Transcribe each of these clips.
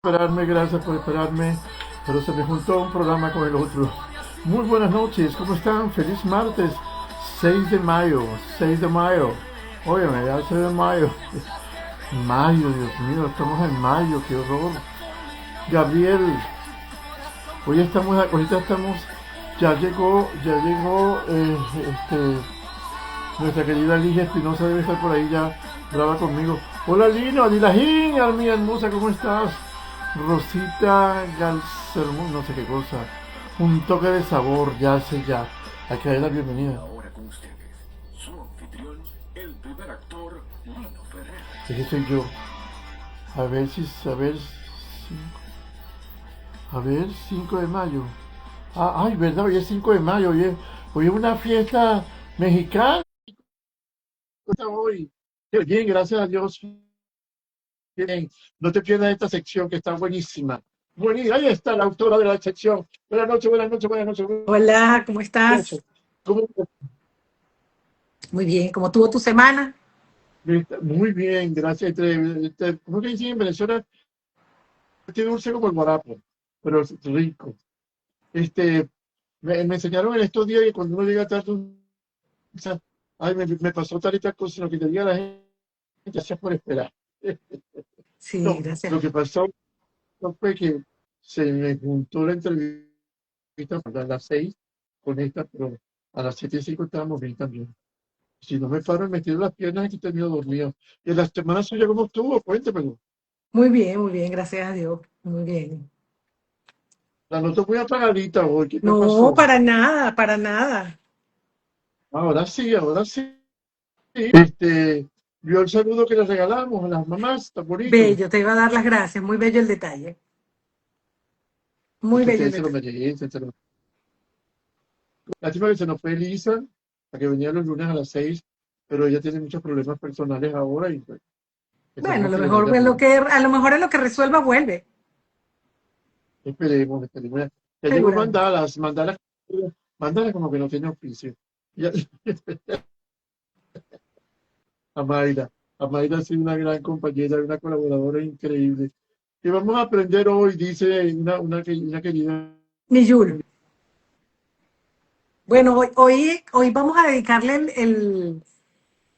esperarme, gracias por esperarme, pero se me juntó un programa con el otro. Muy buenas noches, ¿cómo están? Feliz martes, 6 de mayo, 6 de mayo. Óyeme, ya 6 de mayo. Mayo, Dios mío, estamos en mayo, qué horror. Gabriel, ahorita estamos, ya llegó, nuestra querida Ligia Espinosa debe estar por ahí ya, brava conmigo. Hola Lino, Lilajín, mi hermosa, ¿cómo estás? Rosita Galcermo, no sé qué cosa. Un toque de sabor, ya sé ya. Hay que darle la bienvenida. Ahora con ustedes, su anfitrión, el primer actor, Lino Ferrer. Ese soy yo. A ver, 5 de mayo. Ay, verdad, hoy es 5 de mayo, hoy es una fiesta mexicana hoy. Qué bien, gracias a Dios. Bien, no te pierdas esta sección que está buenísima. Buenísima, ahí está la autora de la sección. Buenas noches, buenas noches, buenas noches. Buenas Hola, ¿cómo estás? noches. ¿Cómo Muy bien, ¿cómo tuvo tu semana? Muy bien, gracias. ¿Cómo que dicen en Venezuela? Este dulce como el guarapo, pero es rico. Este, me enseñaron en estos días que cuando uno llega tarde, ay, me pasó tal y tal cosa, lo que te diga la gente, gracias por esperar. Sí, No, gracias. lo que pasó fue que se me juntó la entrevista a las 6 con esta, pero a las 7:05 estábamos bien también. Si no me paro, me tiro las piernas aquí termino dormido. Y en la semana suya, ¿cómo estuvo? Cuéntemelo. Muy bien, gracias a Dios. Muy bien. La noto muy apagadita hoy. ¿Qué me No, pasó? para nada, para nada. Ahora sí, ahora sí. Vio el saludo que le regalamos a las mamás, tan bonito. Bello, te iba a dar las gracias. Muy bello el detalle. Es Muy que bello el ustedes se lo detalle. merecen. Lástima que se nos fue Elisa, la que venía los lunes a las 6, pero ella tiene muchos problemas personales ahora y pues, Bueno, esperemos que le vaya bien. a lo mejor es lo que resuelva vuelve. Esperemos, esperemos. Ya llegó Seguramente. Mandalas como que no tiene oficio. Ya, a Mayra. A Mayra ha sido una gran compañera, una colaboradora increíble. Y vamos a aprender hoy, dice una querida. Ni Yul. Bueno, hoy vamos a dedicarle el,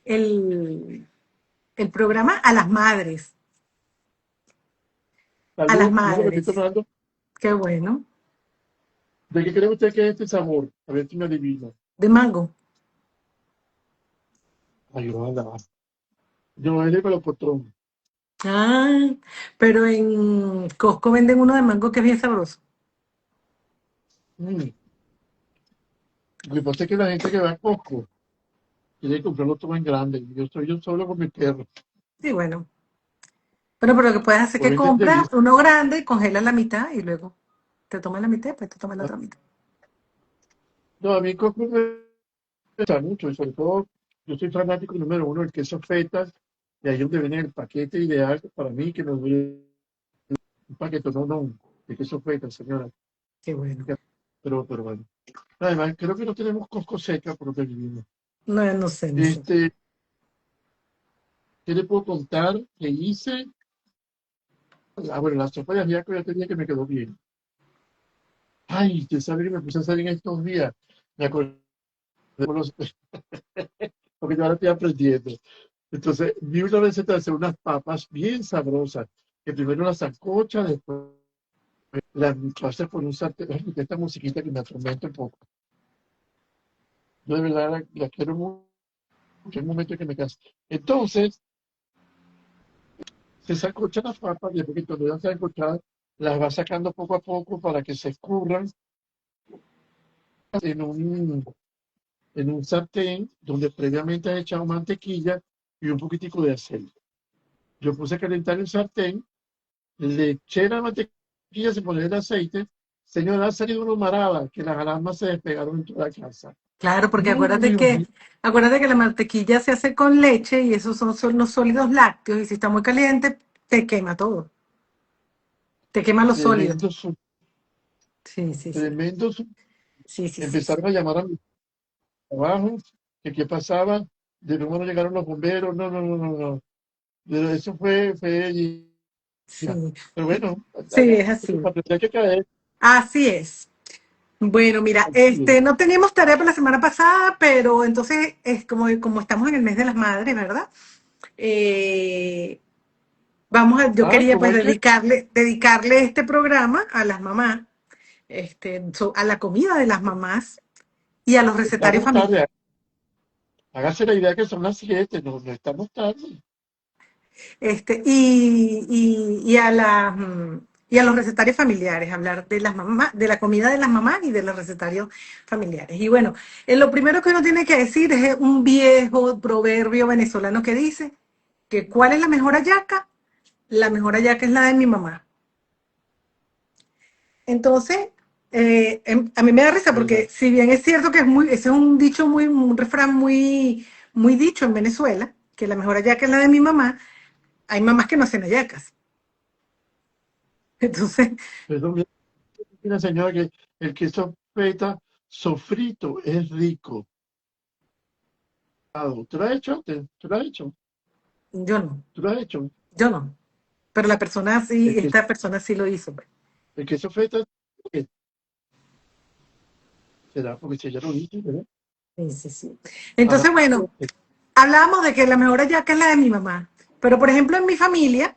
el programa a las madres. A las Salud, mira, me estoy madres. tomando. Qué bueno. ¿De qué cree usted que es este sabor? A ver si me adivina. De mango. Ay, ojalá. Yo es de melocotrón. Ah, pero en Costco venden uno de mango que es bien sabroso. Mm. Lo que pasa es que la gente que va a Costco quiere comprarlo todo en grande. Yo estoy yo solo con mi perro. Sí, bueno. Pero lo que puedes hacer es Lo que venden de compras lista. uno grande y congelas la mitad y luego te tomas la mitad, pues te tomas la otra mitad. No, a mí Costco me gusta mucho y sobre todo yo soy fanático número uno del queso fetas y ahí es donde viene el paquete ideal para mí que me dure un paquete, no, de queso fetas, señora. Qué bueno. Pero bueno. Además, creo que no tenemos Costco seca por lo que vivimos. No, no sé, no sé. Este, ¿Qué le puedo contar que hice? Bueno, la sopa de ajiaco ya tenía que me quedó bien. Ay, usted sabe que me puse a hacer en estos días. Me acordé de los, porque yo ahora estoy aprendiendo. Entonces, vi una receta de hacer unas papas bien sabrosas, que primero las sancocha, después las pasas por un sartén. Ay, esta musiquita que me atormenta un poco. Yo de verdad la quiero mucho, en un momento que me canse. Entonces, se sancochan las papas, y después que cuando ya están sancochadas, las va sacando poco a poco para que se escurran en un sartén donde previamente has echado mantequilla y un poquitico de aceite. Yo puse a calentar el sartén, le eché la mantequilla, se pone el aceite. Señora, ha salido una marada que las alarmas se despegaron en toda la casa. Claro, porque Muy, muy horrible. acuérdate que la mantequilla se hace con leche y esos son los sólidos lácteos y si está muy caliente te quema todo. Te quema los sólidos. Tremendo, Sí, sí, sí. tremendo. Sí, sí, sí, sí. Empezaron a llamar a mi trabajo, que qué pasaba, de nuevo no llegaron los bomberos, no. Pero eso fue, Sí. pero bueno, Sí, es Porque así. cuando tenía que caer, Así es. Bueno, mira, así es. no teníamos tarea para la semana pasada, pero entonces es como estamos en el mes de las madres, ¿verdad? Eh, yo Ah, quería ¿cómo pues es que? dedicarle este programa a las mamás, a la comida de las mamás y a los recetarios Estamos familiares. tarde. Hágase la idea que son las 7, no, no estamos tarde. Y a los recetarios familiares, hablar de las mamás, de la comida de las mamás y de los recetarios familiares. Y bueno, lo primero que uno tiene que decir es un viejo proverbio venezolano que dice que ¿cuál es la mejor hallaca? La mejor hallaca es la de mi mamá. Entonces, a mí me da risa ¿Verdad? porque si bien es cierto que ese es un dicho un refrán muy dicho en Venezuela, que la mejor hallaca es la de mi mamá, hay mamás que no hacen hallacas. Entonces, Pero mira, una señora que el queso feta sofrito es rico. ¿Tú lo has hecho antes? ¿Tú lo has hecho? yo no, ¿Tú lo has hecho? yo no. Pero la persona sí, El queso, esta persona sí lo hizo, pues. el queso feta, ¿qué será? Porque si ella lo dice, ¿verdad? Sí, sí, sí. Ajá. Entonces, bueno, hablábamos de que la mejor hallaca es la de mi mamá. Pero, por ejemplo, en mi familia,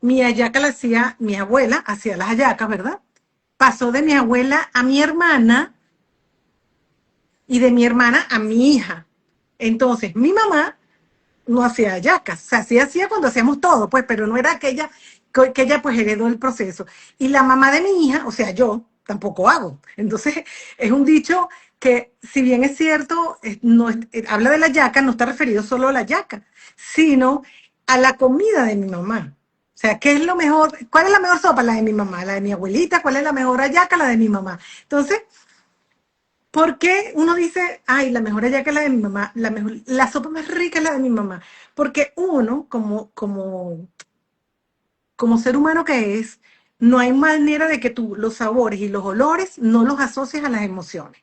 mi hallaca la hacía mi abuela, hacía las hallacas, ¿verdad? Pasó de mi abuela a mi hermana y de mi hermana a mi hija. Entonces, mi mamá no hacía hallacas, o sea, sí hacía cuando hacíamos todo, pues, pero no era que ella pues heredó el proceso. Y la mamá de mi hija, o sea, yo tampoco hago. Entonces, es un dicho que, si bien es cierto, no habla de la yaca, no está referido solo a la yaca, sino a la comida de mi mamá. O sea, ¿qué es lo mejor? ¿Cuál es la mejor sopa? La de mi mamá, la de mi abuelita. ¿Cuál es la mejor hallaca? La de mi mamá. Entonces, ¿por qué uno dice, ay, la mejor hallaca es la de mi mamá, la sopa más rica es la de mi mamá? Porque uno, como ser humano que es, no hay manera de que tú los sabores y los olores no los asocies a las emociones.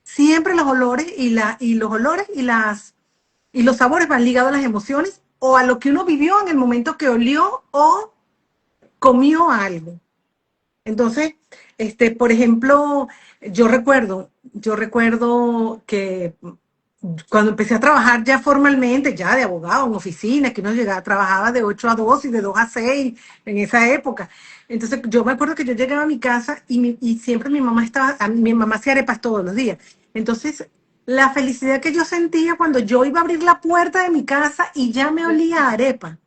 Siempre los olores y los olores y los sabores van ligados a las emociones o a lo que uno vivió en el momento que olió o comió algo. Entonces, por ejemplo, yo recuerdo que cuando empecé a trabajar ya formalmente, ya de abogado en oficina, que uno llegaba, trabajaba de 8 a 2 y de 2 a 6 en esa época. Entonces, yo me acuerdo que yo llegaba a mi casa y siempre mi mamá hacía arepas todos los días. Entonces, la felicidad que yo sentía cuando yo iba a abrir la puerta de mi casa y ya me olía a arepa,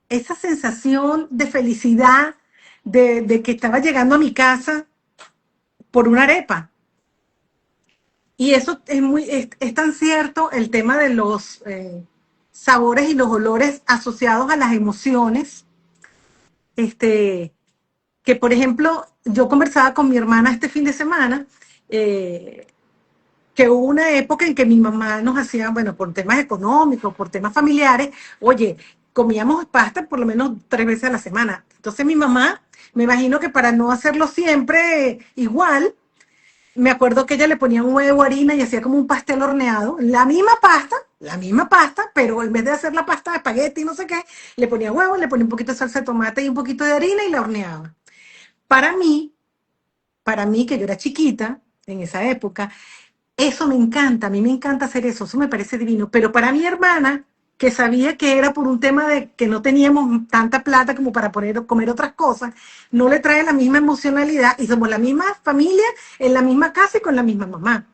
esa sensación de felicidad de que estaba llegando a mi casa por una arepa. Y eso es tan cierto el tema de los sabores y los olores asociados a las emociones, este, que por ejemplo, yo conversaba con mi hermana este fin de semana, eh, que hubo una época en que mi mamá nos hacía, bueno, por temas económicos, por temas familiares, oye, comíamos pasta por lo menos 3 veces a la semana. Entonces mi mamá, me imagino que para no hacerlo siempre igual, me acuerdo que ella le ponía un huevo, harina y hacía como un pastel horneado, la misma pasta, pero en vez de hacer la pasta de espagueti y no sé qué, le ponía huevo, le ponía un poquito de salsa de tomate y un poquito de harina y la horneaba. Para mí, para mí que yo era chiquita en esa época, eso me encanta, a mí me encanta hacer eso me parece divino. Pero para mi hermana, que sabía que era por un tema de que no teníamos tanta plata como para comer otras cosas, no le trae la misma emocionalidad y somos la misma familia, en la misma casa y con la misma mamá.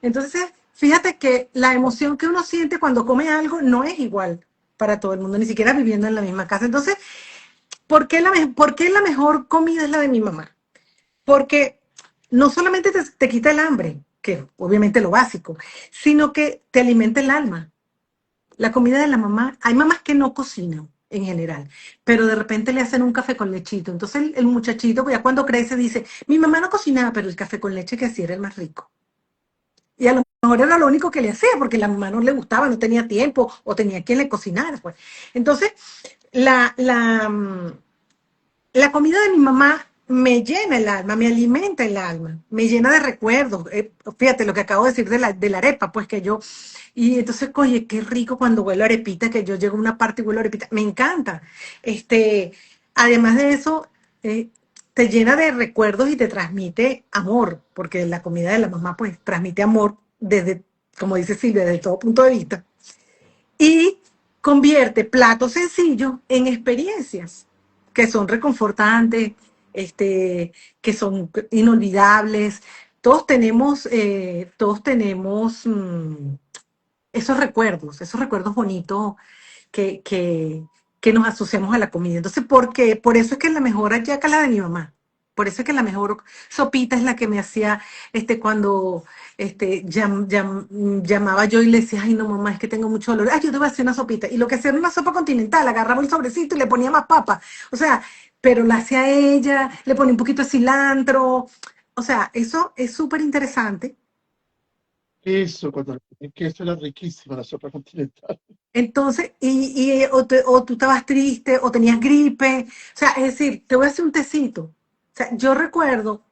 Entonces, fíjate que la emoción que uno siente cuando come algo no es igual para todo el mundo, ni siquiera viviendo en la misma casa. Entonces, ¿por qué la mejor comida es la de mi mamá? Porque no solamente te quita el hambre, que obviamente lo básico, sino que te alimenta el alma. La comida de la mamá, hay mamás que no cocinan en general, pero de repente le hacen un café con lechito. Entonces el muchachito, pues ya cuando crece, dice, mi mamá no cocinaba, pero el café con leche que hacía era el más rico. Y a lo mejor era lo único que le hacía, porque a la mamá no le gustaba, no tenía tiempo, o tenía quien le cocinara. Pues. Entonces, la, la, mm, la comida de mi mamá me llena el alma, me alimenta el alma, me llena de recuerdos. Fíjate lo que acabo de decir de la arepa, pues que yo, y entonces, oye, qué rico cuando huelo a arepita, que yo llego a una parte y huelo a arepita, me encanta. Este, Además de eso, eh, te llena de recuerdos y te transmite amor, porque la comida de la mamá pues transmite amor desde, como dice Silvia, desde todo punto de vista, y convierte platos sencillos en experiencias que son reconfortantes, este, que son inolvidables. Todos tenemos esos recuerdos bonitos que, que, que nos asociamos a la comida. Entonces, por eso es que la mejor hallaca es la de mi mamá. Por eso es que la mejor sopita es la que me hacía cuando llamaba yo y le decía, ay no mamá, es que tengo mucho dolor, ay yo te voy a hacer una sopita. Y lo que hacía era una sopa continental, agarraba el sobrecito y le ponía más papa. O sea, pero la hacía ella, le ponía un poquito de cilantro. O sea, eso es súper interesante. Eso, cuando el queso era riquísima, la sopa continental. Entonces, o tú estabas triste o tenías gripe. O sea, es decir, te voy a hacer un tecito. O sea, yo recuerdo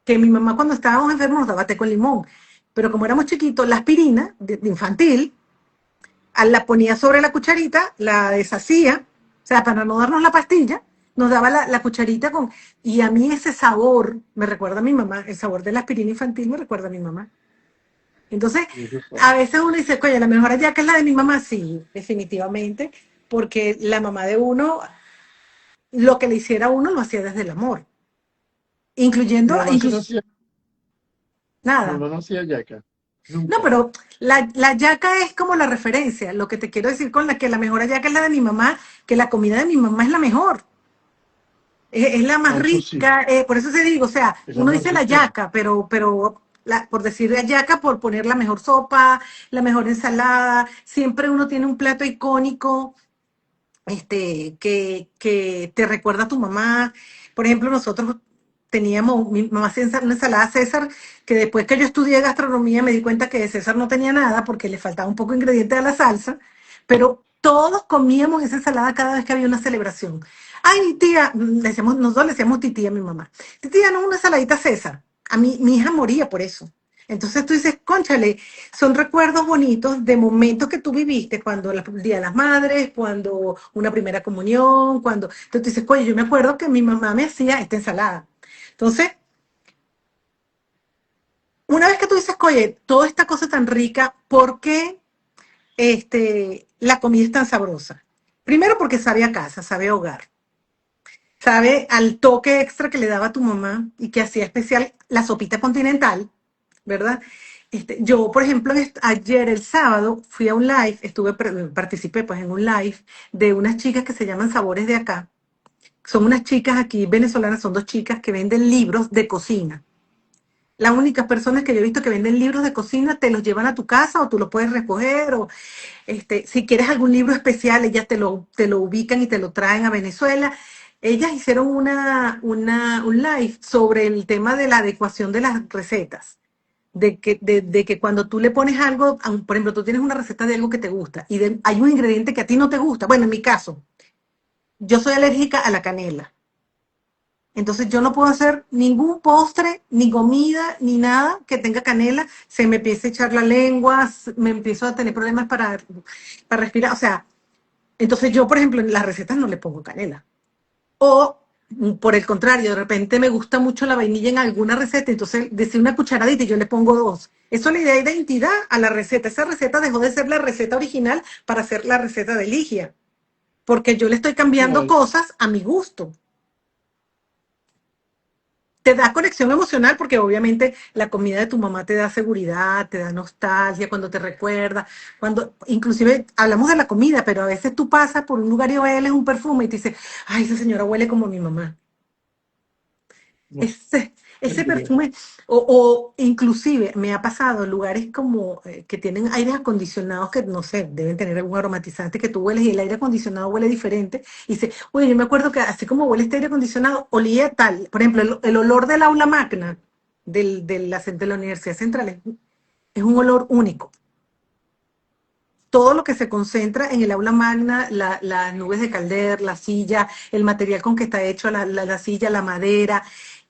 que mi mamá cuando estábamos enfermos nos daba té con limón. Pero como éramos chiquitos, la aspirina de infantil, la ponía sobre la cucharita, la deshacía, o sea, para no darnos la pastilla, nos daba la cucharita con... Y a mí ese sabor me recuerda a mi mamá, el sabor de la aspirina infantil me recuerda a mi mamá. Entonces, Eso a sabe. veces uno dice, oye, la mejor hallaca es la de mi mamá, sí, definitivamente, porque la mamá de uno, lo que le hiciera a uno lo hacía desde el amor, Mi incluyendo, mamá sí no hacía, mi nada. mamá no hacía yaca, No, nunca. pero la hallaca es como la referencia. Lo que te quiero decir con la que la mejor hallaca es la de mi mamá, que la comida de mi mamá es la mejor, es la más Ah, eso sí, rica. Por eso se digo, o sea, es la uno más dice la rica. hallaca, pero por decir hallaca, por poner la mejor sopa, la mejor ensalada, siempre uno tiene un plato icónico que te recuerda a tu mamá. Por ejemplo, nosotros teníamos, mi mamá hacía una ensalada César, que después que yo estudié gastronomía me di cuenta que de César no tenía nada porque le faltaba un poco de ingrediente a la salsa, pero todos comíamos esa ensalada cada vez que había una celebración. Ay, tía, nosotros le decíamos titía a mi mamá. Titía, no, una ensaladita César. A mí, mi hija moría por eso. Entonces tú dices, cónchale, son recuerdos bonitos de momentos que tú viviste, cuando el Día de las Madres, cuando una primera comunión, cuando... Entonces tú dices, oye, yo me acuerdo que mi mamá me hacía esta ensalada. Entonces, una vez que tú dices, oye, toda esta cosa tan rica, ¿por qué la comida es tan sabrosa? Primero porque sabe a casa, sabe a hogar, sabe al toque extra que le daba a tu mamá y que hacía especial la sopita continental, ¿verdad? Yo, por ejemplo, ayer, el sábado, fui a un live, participé pues en un live de unas chicas que se llaman Sabores de Acá. Son unas chicas aquí venezolanas, son dos chicas que venden libros de cocina. Las únicas personas que yo he visto que venden libros de cocina te los llevan a tu casa o tú los puedes recoger o si quieres algún libro especial, ellas te lo ubican y te lo traen a Venezuela. Ellas hicieron un live sobre el tema de la adecuación de las recetas de que cuando tú le pones algo, por ejemplo, tú tienes una receta de algo que te gusta y hay un ingrediente que a ti no te gusta. Bueno, en mi caso, yo soy alérgica a la canela. Entonces yo no puedo hacer ningún postre, ni comida, ni nada que tenga canela. Se me empieza a echar la lengua, me empiezo a tener problemas para respirar. O sea, entonces yo, por ejemplo, en las recetas no le pongo canela. O por el contrario, de repente me gusta mucho la vainilla en alguna receta, entonces decir una cucharadita y yo le pongo dos. Eso le da identidad a la receta. Esa receta dejó de ser la receta original para ser la receta de Ligia, porque yo le estoy cambiando Claro, cosas a mi gusto. Te da conexión emocional porque obviamente la comida de tu mamá te da seguridad, te da nostalgia cuando te recuerda, inclusive hablamos de la comida, pero a veces tú pasas por un lugar y hueles un perfume y te dices, ay, esa señora huele como mi mamá. no, Ese seguro. perfume, o inclusive me ha pasado en lugares como que tienen aires acondicionados que no sé, deben tener algún aromatizante que tú hueles y el aire acondicionado huele diferente. Y dice, oye, yo me acuerdo que así como huele este aire acondicionado, olía tal. Por ejemplo, el olor del aula magna de la Universidad Central es un olor único. Todo lo que se concentra en el aula magna, las nubes de Calder, la silla, el material con que está hecho la silla, la madera,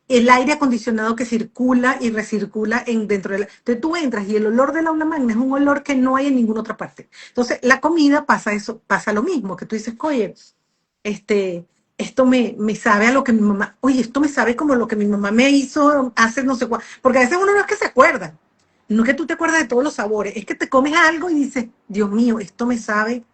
el aire acondicionado que circula y recircula dentro de la... Entonces tú entras y el olor del aula magna es un olor que no hay en ninguna otra parte. Entonces la comida pasa eso, pasa lo mismo, que tú dices, oye, este, me sabe a lo que mi mamá, oye, esto me sabe como lo que mi mamá me hizo hace no sé cuánto, porque a veces uno no es que se acuerda, no es que tú te acuerdas de todos los sabores, es que te comes algo y dices, Dios mío, esto me sabe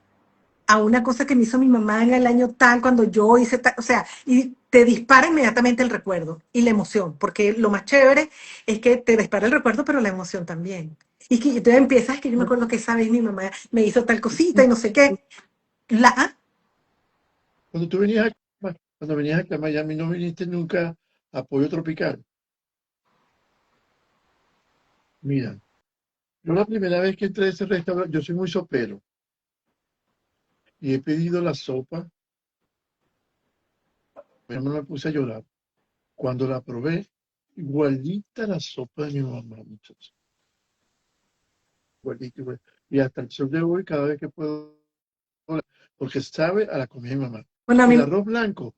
a una cosa que me hizo mi mamá en el año tal, cuando yo hice tal, o sea, y te dispara inmediatamente el recuerdo y la emoción, porque lo más chévere es que te dispara el recuerdo, pero la emoción también. Y que tú empiezas, que yo me acuerdo que esa vez mi mamá me hizo tal cosita y no sé qué. La, Cuando cuando venías aquí a Miami, no viniste nunca a Pollo Tropical. Mira, yo la primera vez que entré a ese restaurante, yo soy muy sopero y he pedido la sopa, pero me puse a llorar. Cuando la probé, igualita la sopa de mi mamá, muchachos. Igualita, igual. Y hasta el sol de hoy, cada vez que puedo, porque sabe a la comida de mi mamá. bueno, El arroz blanco,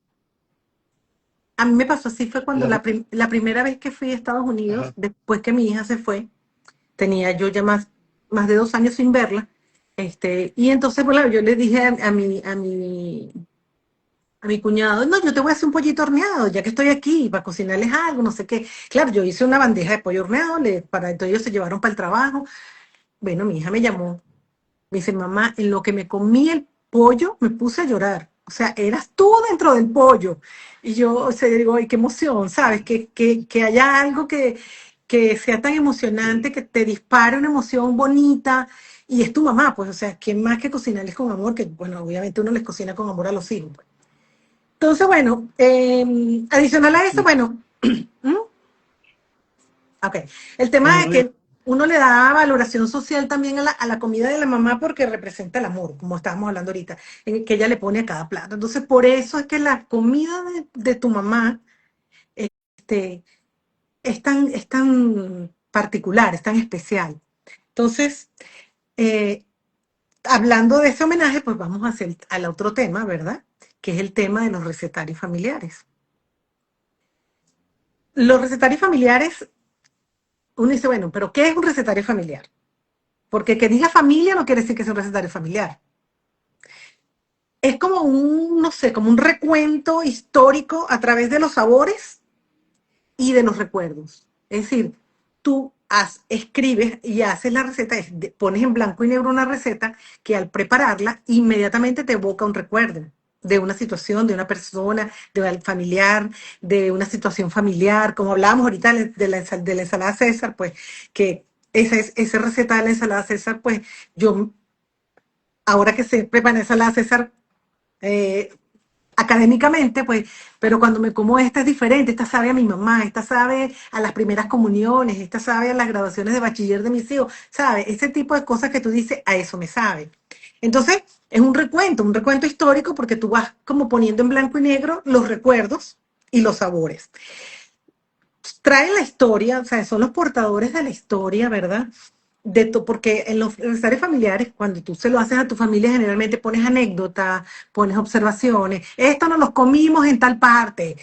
a mí me pasó así, fue el cuando arroz, la primera vez que fui a Estados Unidos, ajá, después que mi hija se fue, tenía yo ya más de 2 años sin verla, y entonces, bueno, yo le dije a mi cuñado, no, yo te voy a hacer un pollito horneado, ya que estoy aquí, para cocinarles algo, no sé qué. Claro, yo hice una bandeja de pollo horneado, entonces ellos se llevaron para el trabajo. Bueno, mi hija me llamó, me dice, mamá, en lo que me comí el pollo, me puse a llorar. O sea, eras tú dentro del pollo. Y yo, o sea, digo, ay, qué emoción, ¿sabes? sí, Que haya algo que sea tan emocionante, sí, que te dispare una emoción bonita. Y es tu mamá, pues, o sea, ¿quién más que cocinarles con amor? Que, bueno, obviamente uno les cocina con amor a los hijos, pues. Entonces, bueno, adicional a eso, sí. bueno, ¿Mm? Ok. El tema No, de no, que uno le da valoración social también a la comida de la mamá porque representa el amor, como estábamos hablando ahorita, en el que ella le pone a cada plato. Entonces, por eso es que la comida de tu mamá este, es tan particular, es tan especial. Entonces, eh, hablando de ese homenaje, pues vamos a hacer al otro tema, ¿verdad? Que es el tema de los recetarios familiares. Los recetarios familiares, uno dice, bueno, pero ¿qué es un recetario familiar? Porque que diga familia no quiere decir que sea un recetario familiar. Es como un, no sé, como un recuento histórico a través de los sabores y de los recuerdos. Es decir, tú escribes y haces la receta, pones en blanco y negro una receta que al prepararla inmediatamente te evoca un recuerdo de una situación, de una persona, de un familiar, de una situación familiar, como hablábamos ahorita de la ensalada César, pues que esa receta de la ensalada César, pues yo ahora que se prepara ensalada César eh, académicamente, pues, pero cuando me como esta es diferente, esta sabe a mi mamá, esta sabe a las primeras comuniones, esta sabe a las graduaciones de bachiller de mis hijos, ¿sabe? Ese tipo de cosas que tú dices, a eso me sabe. Entonces, es un recuento histórico porque tú vas como poniendo en blanco y negro los recuerdos y los sabores. Traen la historia, o sea, son los portadores de la historia, ¿verdad? Porque en los aniversarios familiares, cuando tú se lo haces a tu familia, generalmente pones anécdotas, pones observaciones. Esto nos los comimos en tal parte.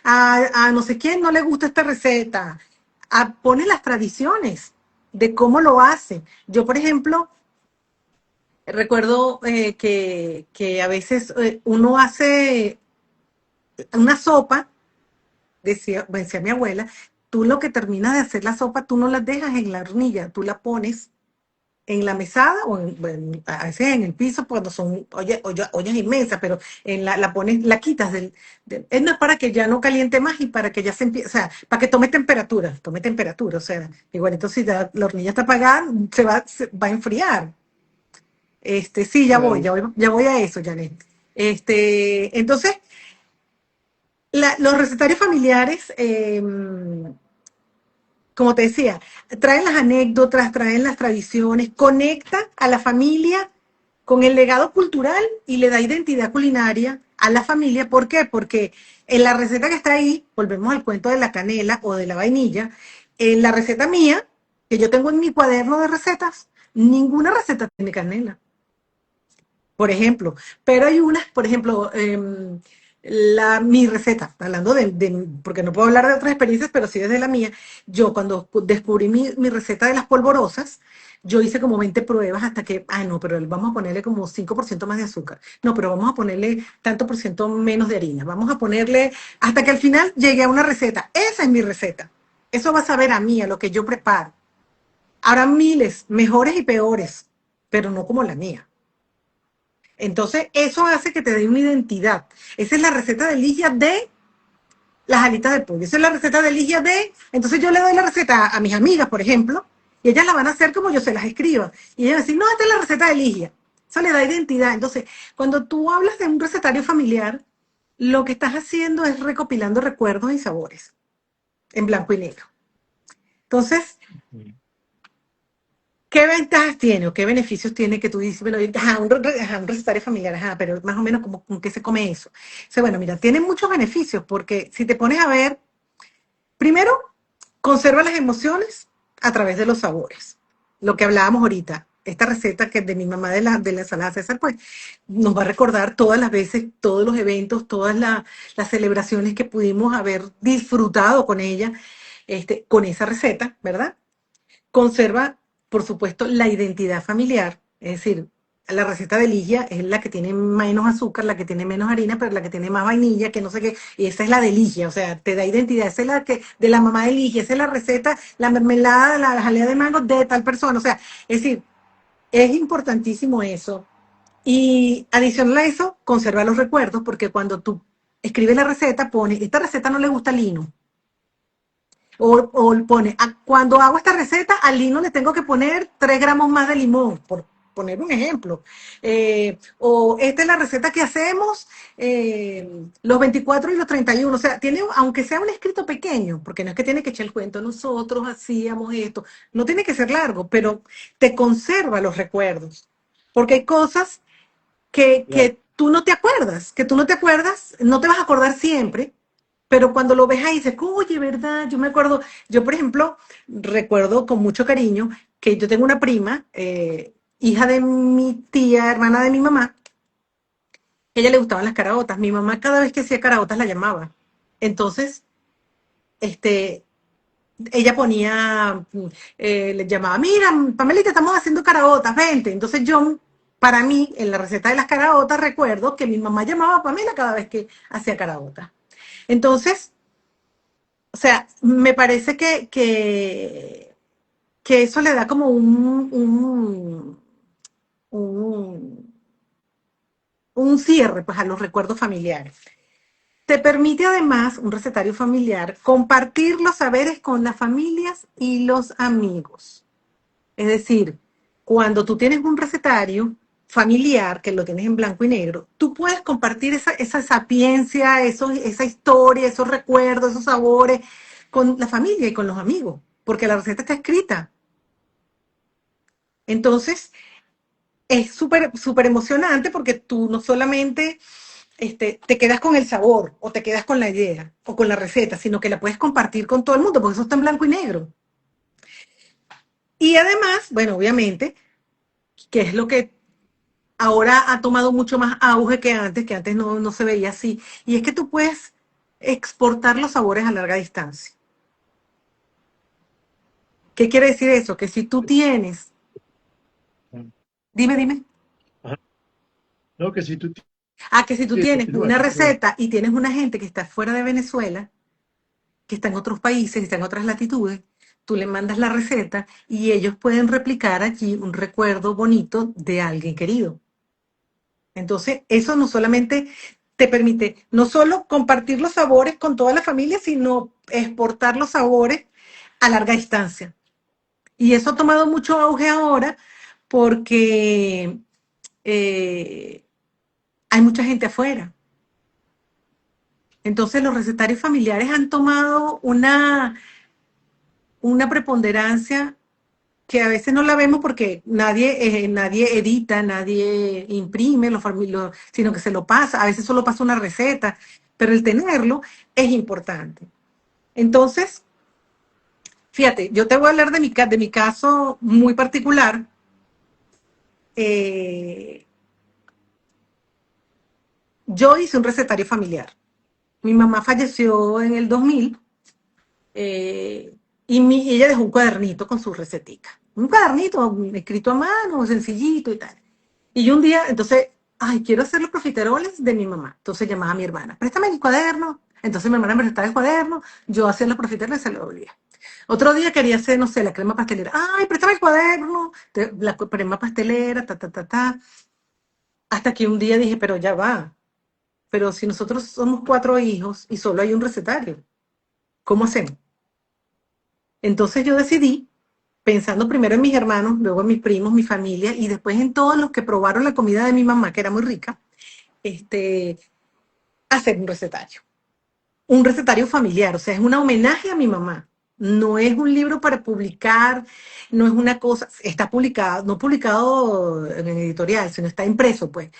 A no sé quién no le gusta esta receta. Pones las tradiciones de cómo lo hace. Yo, por ejemplo, recuerdo que a veces uno hace una sopa, decía mi abuela, tú lo que terminas de hacer la sopa, tú no la dejas en la hornilla, tú la pones en la mesada o a veces en el piso cuando son ollas inmensas, pero la pones, la quitas no es para que ya no caliente más y para que ya se empiece, o sea, para que tome temperatura, o sea, igualito si la hornilla está apagada, se va a enfriar. Sí, Claro. ya voy a eso, Janet. Entonces, los recetarios familiares, como te decía, traen las anécdotas, traen las tradiciones, conecta a la familia con el legado cultural y le da identidad culinaria a la familia. ¿Por qué? Porque en la receta que está ahí, volvemos al cuento de la canela o de la vainilla, en la receta mía, que yo tengo en mi cuaderno de recetas, ninguna receta tiene canela, por ejemplo. Pero hay unas, por ejemplo, mi receta, hablando porque no puedo hablar de otras experiencias, pero sí desde la mía, yo cuando descubrí mi receta de las polvorosas, yo hice como 20 pruebas hasta que, no, pero vamos a ponerle como 5% más de azúcar. No, pero vamos a ponerle tanto por ciento menos de harina. Vamos a ponerle, hasta que al final llegué a una receta. Esa es mi receta. Eso va a saber a mí, a lo que yo preparo. Habrá miles, mejores y peores, pero no como la mía. Entonces, eso hace que te dé una identidad. Esa es la receta de Ligia de las alitas de pollo. Esa es la receta de Ligia de... Entonces yo le doy la receta a mis amigas, por ejemplo, y ellas la van a hacer como yo se las escriba. Y ellas van a decir, no, esta es la receta de Ligia. Eso le da identidad. Entonces, cuando tú hablas de un recetario familiar, lo que estás haciendo es recopilando recuerdos y sabores en blanco y negro. Entonces, ¿qué ventajas tiene o qué beneficios tiene que tú dices, bueno, un recetario familiar, pero más o menos como con qué se come eso? Entonces, bueno, mira, tiene muchos beneficios porque si te pones a ver, primero, conserva las emociones a través de los sabores. Lo que hablábamos ahorita, esta receta que es de mi mamá de la ensalada César, pues nos va a recordar todas las veces, todos los eventos, todas las celebraciones que pudimos haber disfrutado con ella, con esa receta, ¿verdad? Conserva, por supuesto, la identidad familiar, es decir, la receta de Ligia es la que tiene menos azúcar, la que tiene menos harina, pero la que tiene más vainilla, que no sé qué, y esa es la de Ligia, o sea, te da identidad, esa es la que, de la mamá de Ligia, esa es la receta, la mermelada, la jalea de mango de tal persona, o sea, es decir, es importantísimo eso. Y adicional a eso, conserva los recuerdos, porque cuando tú escribes la receta, pone, esta receta no le gusta al Lino, o pone, cuando hago esta receta, al lino le tengo que poner 3 gramos más de limón, por poner un ejemplo. O esta es la receta que hacemos los 24 y los 31. O sea, tiene, aunque sea un escrito pequeño, porque no es que tiene que echar el cuento, nosotros hacíamos esto, no tiene que ser largo, pero te conserva los recuerdos. Porque hay cosas que tú no te acuerdas, no te vas a acordar siempre, pero cuando lo ves ahí dices, oye, ¿verdad? Yo me acuerdo, yo por ejemplo, recuerdo con mucho cariño que yo tengo una prima, hija de mi tía, hermana de mi mamá, a ella le gustaban las caraotas. Mi mamá cada vez que hacía caraotas la llamaba. Entonces, este, ella ponía, le llamaba, mira, Pamelita, estamos haciendo caraotas, vente. Entonces yo, para mí, en la receta de las caraotas, recuerdo que mi mamá llamaba a Pamela cada vez que hacía caraotas. Entonces, o sea, me parece que eso le da como un, un cierre pues, a los recuerdos familiares. Te permite además, un recetario familiar, compartir los saberes con las familias y los amigos. Es decir, cuando tú tienes un recetario familiar, que lo tienes en blanco y negro, tú puedes compartir esa sapiencia, esa historia, esos recuerdos, esos sabores con la familia y con los amigos, porque la receta está escrita. Entonces, es súper, súper emocionante porque tú no solamente te quedas con el sabor o te quedas con la idea o con la receta, sino que la puedes compartir con todo el mundo, porque eso está en blanco y negro. Y además, bueno, obviamente, que es lo que ahora ha tomado mucho más auge que antes no se veía así, y es que tú puedes exportar los sabores a larga distancia. ¿Qué quiere decir eso? Que si tú tienes, dime, Ajá. No, que si tú que si tú tienes continúa, una continúa. receta y tienes una gente que está fuera de Venezuela, que está en otros países, que está en otras latitudes, tú le mandas la receta y ellos pueden replicar allí un recuerdo bonito de alguien querido. Entonces, eso no solamente te permite no solo compartir los sabores con toda la familia, sino exportar los sabores a larga distancia. Y eso ha tomado mucho auge ahora porque eh, hay mucha gente afuera. Entonces los recetarios familiares han tomado una preponderancia que a veces no la vemos porque nadie edita, nadie imprime, sino que se lo pasa, a veces solo pasa una receta, pero el tenerlo es importante. Entonces, fíjate, yo te voy a hablar de mi caso muy particular. Eh, yo hice un recetario familiar. Mi mamá falleció en el 2000 ella dejó un cuadernito con su recetica. un cuadernito escrito a mano, sencillito y tal. Y yo un día, entonces, ay, quiero hacer los profiteroles de mi mamá. Entonces llamaba a mi hermana, préstame el cuaderno. Entonces mi hermana me prestaba el cuaderno, yo hacía los profiteroles y se lo devolvía. Otro día quería hacer, no sé, la crema pastelera. Ay, préstame el cuaderno, la crema pastelera, ta, ta, ta, ta. Hasta que un día dije, pero ya va. Pero si nosotros somos 4 hijos y solo hay un recetario, ¿cómo hacemos? Entonces yo decidí, pensando primero en mis hermanos, luego en mis primos, mi familia y después en todos los que probaron la comida de mi mamá, que era muy rica, este, hacer un recetario familiar, o sea, es un homenaje a mi mamá. No es un libro para publicar, no es una cosa, está publicado, no publicado en editorial, sino está impreso, pues.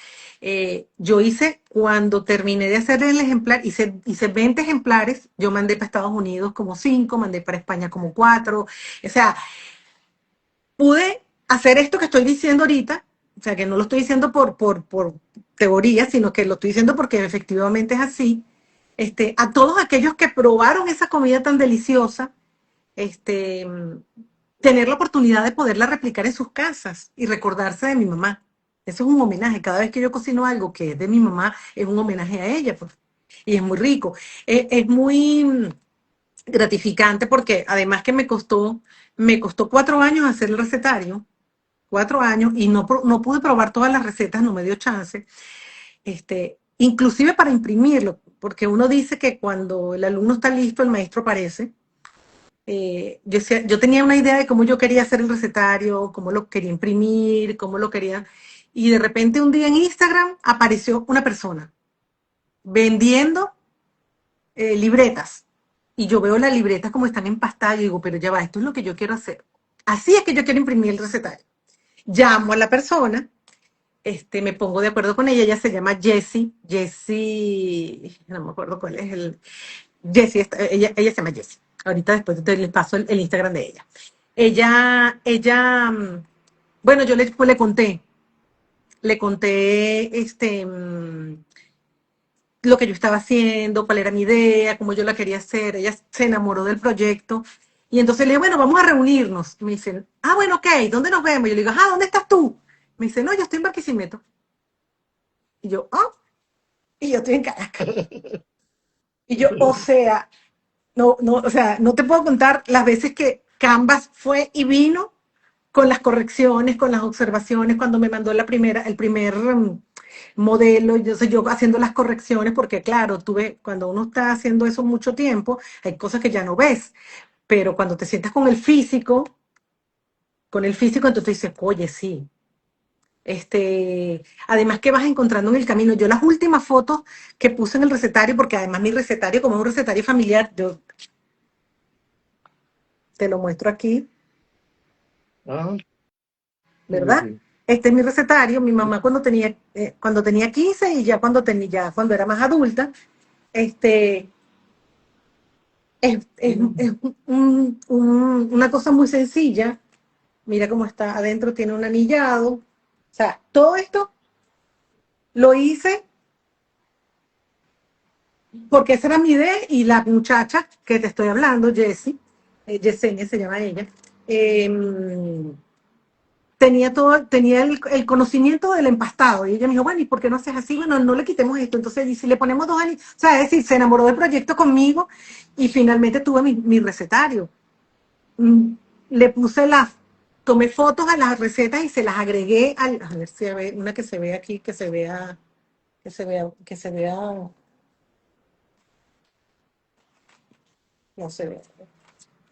Yo hice, cuando terminé de hacer el ejemplar, hice 20 ejemplares, yo mandé para Estados Unidos como 5, mandé para España como 4, o sea, pude hacer esto que estoy diciendo ahorita, o sea, que no lo estoy diciendo por teoría, sino que lo estoy diciendo porque efectivamente es así. A todos aquellos que probaron esa comida tan deliciosa, este, tener la oportunidad de poderla replicar en sus casas y recordarse de mi mamá. Eso es un homenaje. Cada vez que yo cocino algo que es de mi mamá, es un homenaje a ella, pues. Y es muy rico. Es muy gratificante porque además que me costó 4 años hacer el recetario, 4 años, y no pude probar todas las recetas, no me dio chance. Inclusive para imprimirlo, porque uno dice que cuando el alumno está listo, el maestro aparece. Yo tenía una idea de cómo yo quería hacer el recetario, cómo lo quería imprimir, cómo lo quería. Y de repente un día en Instagram apareció una persona vendiendo libretas. Y yo veo las libretas como están empastadas y digo, pero ya va, esto es lo que yo quiero hacer. Así es que yo quiero imprimir el recetario. Llamo a la persona, me pongo de acuerdo con ella, ella se llama Jessie, no me acuerdo cuál es Jessie, ella se llama Jessie. Ahorita después les paso el Instagram de ella. Bueno, yo le conté lo que yo estaba haciendo, cuál era mi idea, cómo yo la quería hacer. Ella se enamoró del proyecto. Y entonces le dije, bueno, vamos a reunirnos. Me dicen, bueno, ok, ¿dónde nos vemos? Y yo le digo, ¿dónde estás tú? Me dice, no, yo estoy en Barquisimeto. Y yo, y yo estoy en Caracas. Y yo, o sea, no te puedo contar las veces que Canvas fue y vino con las correcciones, con las observaciones, cuando me mandó el primer modelo, yo haciendo las correcciones, porque claro, cuando uno está haciendo eso mucho tiempo, hay cosas que ya no ves, pero cuando te sientas con el físico, entonces dices, oye, sí. Además que vas encontrando en el camino. Yo las últimas fotos que puse en el recetario, porque además mi recetario, como es un recetario familiar, yo te lo muestro aquí, Ah, muy ¿verdad? bien. Este es mi recetario, mi mamá cuando tenía 15 y ya cuando era más adulta, este, es una cosa muy sencilla. Mira cómo está adentro, tiene un anillado. O sea, todo esto lo hice porque esa era mi idea y la muchacha que te estoy hablando, Jessie, Yesenia se llama ella, tenía el conocimiento del empastado. Y ella me dijo, bueno, ¿y por qué no haces así? Bueno, no le quitemos esto. Entonces, y si le ponemos 2 años, o sea, es decir, se enamoró del proyecto conmigo y finalmente tuve mi recetario. Mm, Le puse tomé fotos a las recetas y se las agregué a ver si hay una que se vea aquí, que se vea, no se ve.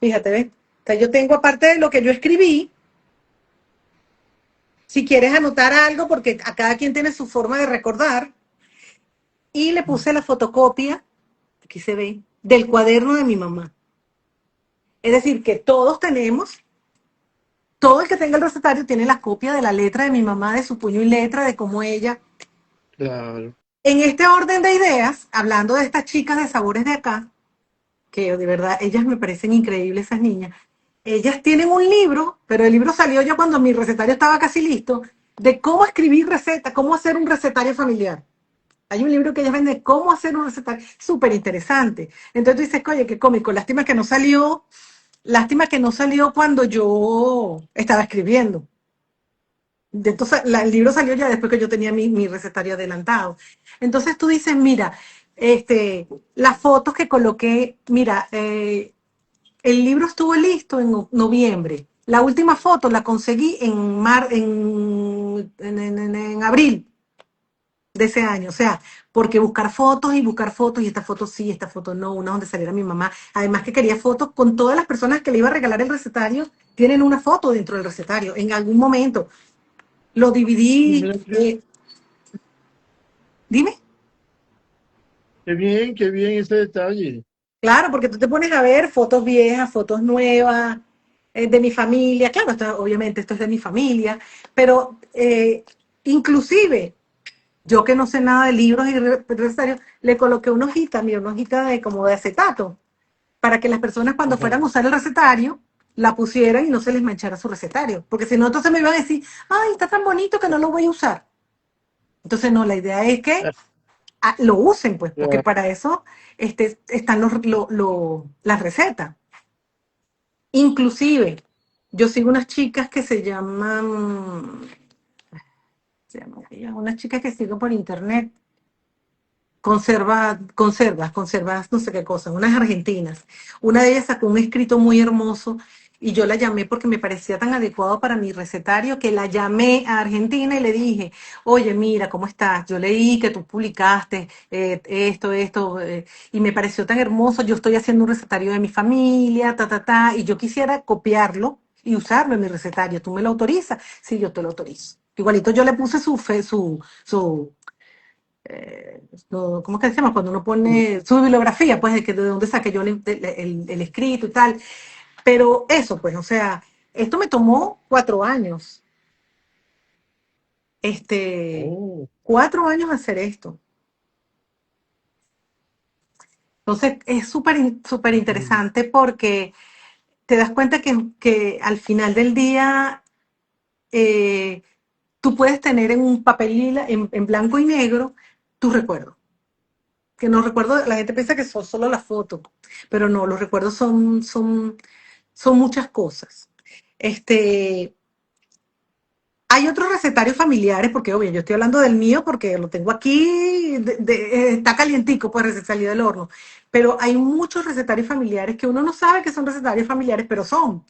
Fíjate, ¿ves? O sea, yo tengo, aparte de lo que yo escribí, si quieres anotar algo, porque a cada quien tiene su forma de recordar, y le puse la fotocopia, aquí se ve, del cuaderno de mi mamá. Es decir, que todo el que tenga el recetario tiene la copia de la letra de mi mamá, de su puño y letra, de cómo ella. Claro. En este orden de ideas, hablando de estas chicas de sabores de acá, que de verdad ellas me parecen increíbles, esas niñas, ellas tienen un libro, pero el libro salió ya cuando mi recetario estaba casi listo, de cómo escribir recetas, cómo hacer un recetario familiar. Hay un libro que ellas venden, cómo hacer un recetario, súper interesante. Entonces tú dices, oye, qué cómico, lástima que no salió Lástima que no salió cuando yo estaba escribiendo. Entonces, el libro salió ya después que yo tenía mi recetario adelantado. Entonces tú dices, mira, las fotos que coloqué, mira, el libro estuvo listo en noviembre. La última foto la conseguí en abril de ese año. O sea, porque buscar fotos, y esta foto sí, esta foto no, una donde saliera mi mamá. Además que quería fotos con todas las personas que le iba a regalar el recetario, tienen una foto dentro del recetario en algún momento. Lo Y dividí, mira dime. qué bien ese detalle. Claro, porque tú te pones a ver fotos viejas, fotos nuevas, de mi familia. Claro, obviamente esto es de mi familia, pero inclusive yo que no sé nada de libros y recetarios, le coloqué una hojita, mira, una hojita de como de acetato, para que las personas cuando Ajá, fueran a usar el recetario, la pusieran y no se les manchara su recetario. Porque si no, entonces me iban a decir, ay, está tan bonito que no lo voy a usar. Entonces, no, la idea es que lo usen, pues, porque claro. para eso están las recetas. Inclusive, yo sigo unas chicas que se llaman unas chicas que sigo por internet, conservas, no sé qué cosa, unas argentinas. Una de ellas sacó un escrito muy hermoso y yo la llamé porque me parecía tan adecuado para mi recetario que la llamé a Argentina y le dije, oye, mira, ¿cómo estás? Yo leí que tú publicaste esto, y me pareció tan hermoso. Yo estoy haciendo un recetario de mi familia, y yo quisiera copiarlo y usarlo en mi recetario. ¿Tú me lo autorizas? Sí, yo te lo autorizo. Igualito yo le puse ¿cómo es que se llama? Cuando uno pone su bibliografía, pues de dónde saqué yo el escrito y tal. Pero eso, pues, o sea, esto me tomó 4 años. Este, Oh, 4 años hacer esto. Entonces, es súper mm, interesante porque te das cuenta que al final del día eh, tú puedes tener en un papel lila, en blanco y negro, tus recuerdos. Que no recuerdo, la gente piensa que son solo las fotos, pero no, los recuerdos son muchas cosas. Este, hay otros recetarios familiares, porque obvio, yo estoy hablando del mío porque lo tengo aquí, está calientico, pues recién salido del horno. Pero hay muchos recetarios familiares que uno no sabe que son recetarios familiares, pero son.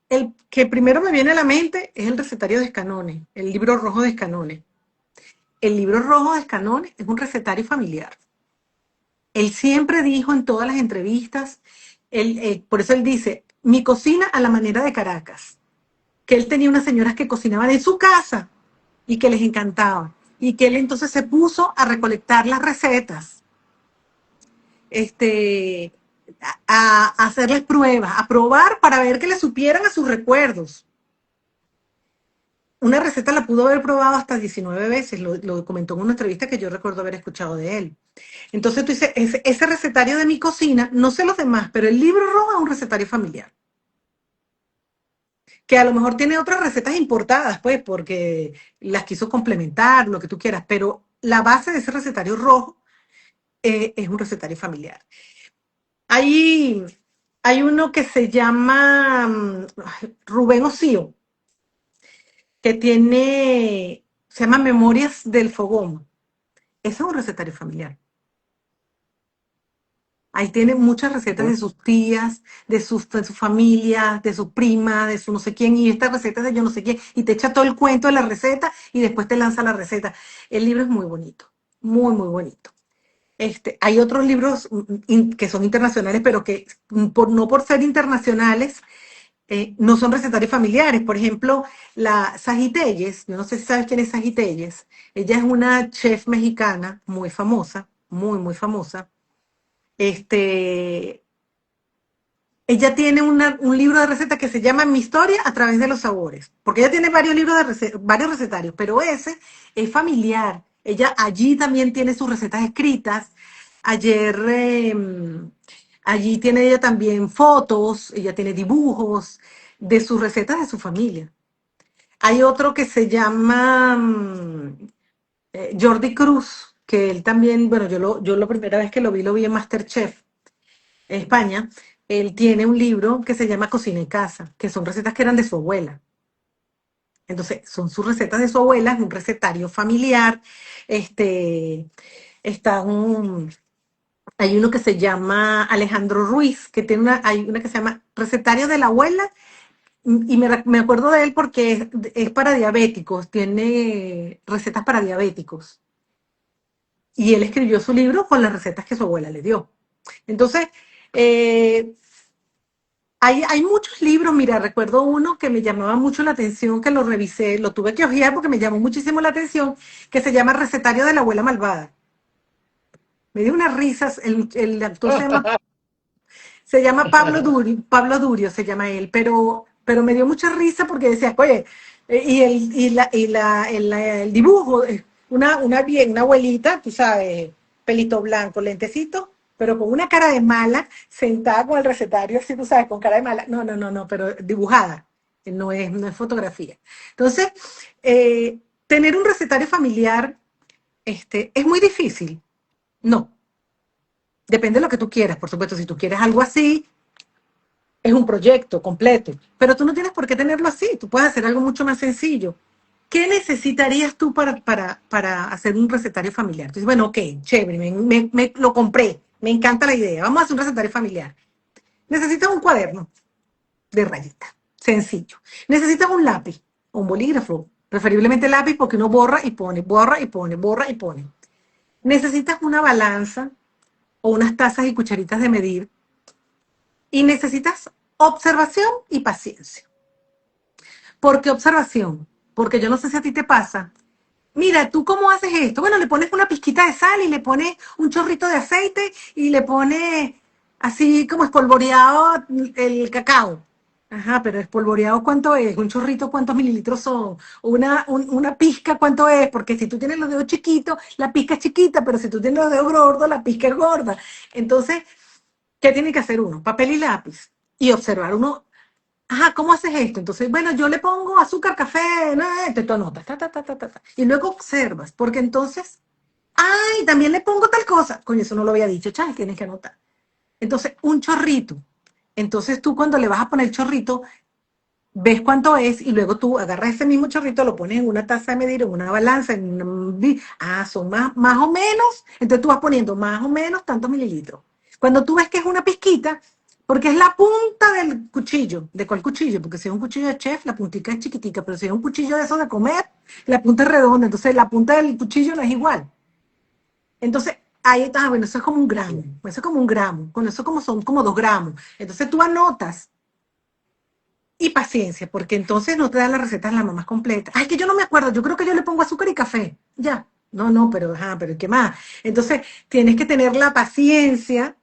El que primero me viene a la mente es el recetario de Escanone, el libro rojo de Escanone. El libro rojo de Escanone es un recetario familiar. Él siempre dijo en todas las entrevistas, por eso él dice, mi cocina a la manera de Caracas, que él tenía unas señoras que cocinaban en su casa y que les encantaba, y que él entonces se puso a recolectar las recetas, este, a hacerles pruebas, a probar para ver que le supieran a sus recuerdos. Una receta la pudo haber probado hasta 19 veces, lo comentó en una entrevista que yo recuerdo haber escuchado de él. Entonces tú dices, ese recetario de mi cocina, no sé los demás, pero el libro rojo es un recetario familiar, que a lo mejor tiene otras recetas importadas, pues, porque las quiso complementar, lo que tú quieras, pero la base de ese recetario rojo es un recetario familiar. Hay, hay uno que se llama Rubén Osío, que se llama Memorias del Fogón. Ese es un recetario familiar. Ahí tiene muchas recetas bueno, de sus tías, de su familia, de su prima, de su no sé quién, y esta receta es de yo no sé quién, y te echa todo el cuento de la receta y después te lanza la receta. El libro es muy bonito, muy, muy bonito. Hay otros libros que son internacionales, pero que no por ser internacionales, no son recetarios familiares. Por ejemplo, la Saji Telles, yo no sé si sabes quién es Saji Telles, ella es una chef mexicana muy famosa, muy, muy famosa. Este, Ella tiene un libro de recetas que se llama Mi historia a través de los sabores, porque ella tiene varios libros varios recetarios, pero ese es familiar. Ella allí también tiene sus recetas escritas. Ayer, allí tiene ella también fotos, ella tiene dibujos de sus recetas de su familia. Hay otro que se llama Jordi Cruz, que él también, bueno, yo la primera vez que lo vi en MasterChef, España, él tiene un libro que se llama Cocina en Casa, que son recetas que eran de su abuela. Entonces, son sus recetas de su abuela, es un recetario familiar. Este, está hay uno que se llama Alejandro Ruiz, que tiene hay una que se llama Recetario de la Abuela, y me acuerdo de él porque es para diabéticos, tiene recetas para diabéticos. Y él escribió su libro con las recetas que su abuela le dio. Entonces, eh, hay muchos libros, mira, recuerdo uno que me llamaba mucho la atención, que lo revisé, lo tuve que hojear porque me llamó muchísimo la atención, que se llama Recetario de la Abuela Malvada. Me dio unas risas, el actor se llama Pablo Durio se llama él, pero me dio mucha risa porque decía, oye, el dibujo, una abuelita, tú sabes, pelito blanco, lentecito, pero con una cara de mala, sentada con el recetario, así tú sabes, con cara de mala. No, no, no, no, pero dibujada, no es fotografía. Entonces, tener un recetario familiar, es muy difícil. No, depende de lo que tú quieras, por supuesto, si tú quieres algo así, es un proyecto completo, pero tú no tienes por qué tenerlo así, tú puedes hacer algo mucho más sencillo. ¿Qué necesitarías tú para hacer un recetario familiar? Entonces, bueno, ok, chévere, lo compré, me encanta la idea, vamos a hacer un recetario familiar. Necesitas un cuaderno de rayita, sencillo. Necesitas un lápiz o un bolígrafo, preferiblemente lápiz porque uno borra y pone, borra y pone, borra y pone. Necesitas una balanza o unas tazas y cucharitas de medir y necesitas observación y paciencia. ¿Por qué observación? Porque yo no sé si a ti te pasa. Mira, ¿tú cómo haces esto? Bueno, le pones una pizquita de sal y le pones un chorrito de aceite y le pones así como espolvoreado el cacao. Ajá, pero espolvoreado ¿cuánto es? Un chorrito ¿cuántos mililitros son? Una pizca ¿cuánto es? Porque si tú tienes los dedos chiquitos, la pizca es chiquita, pero si tú tienes los dedos gordos, la pizca es gorda. Entonces, ¿qué tiene que hacer uno? Papel y lápiz. Y observar uno. Ajá, ¿cómo haces esto? Entonces, bueno, yo le pongo azúcar, café, no, tú anotas, ta, ta, ta, ta, ta, ta. Y luego observas, porque entonces, ay, también le pongo tal cosa. Coño, eso no lo había dicho, chai, tienes que anotar. Entonces, un chorrito. Entonces tú cuando le vas a poner el chorrito, ves cuánto es y luego tú agarras ese mismo chorrito, lo pones en una taza de medir, en una balanza, son más o menos, entonces tú vas poniendo más o menos tantos mililitros. Cuando tú ves que es una pizquita, porque es la punta del cuchillo, ¿de cuál cuchillo? Porque si es un cuchillo de chef, la puntica es chiquitica, pero si es un cuchillo de esos de comer, la punta es redonda, entonces la punta del cuchillo no es igual. Entonces, ahí está, bueno, eso es como un gramo, eso es como un gramo, con eso como son como 2 gramos. Entonces tú anotas y paciencia, porque entonces no te dan las recetas la mamá completa. Ay, que yo no me acuerdo, yo creo que yo le pongo azúcar y café. Ya. No, no, pero ¿qué más? Entonces, tienes que tener la paciencia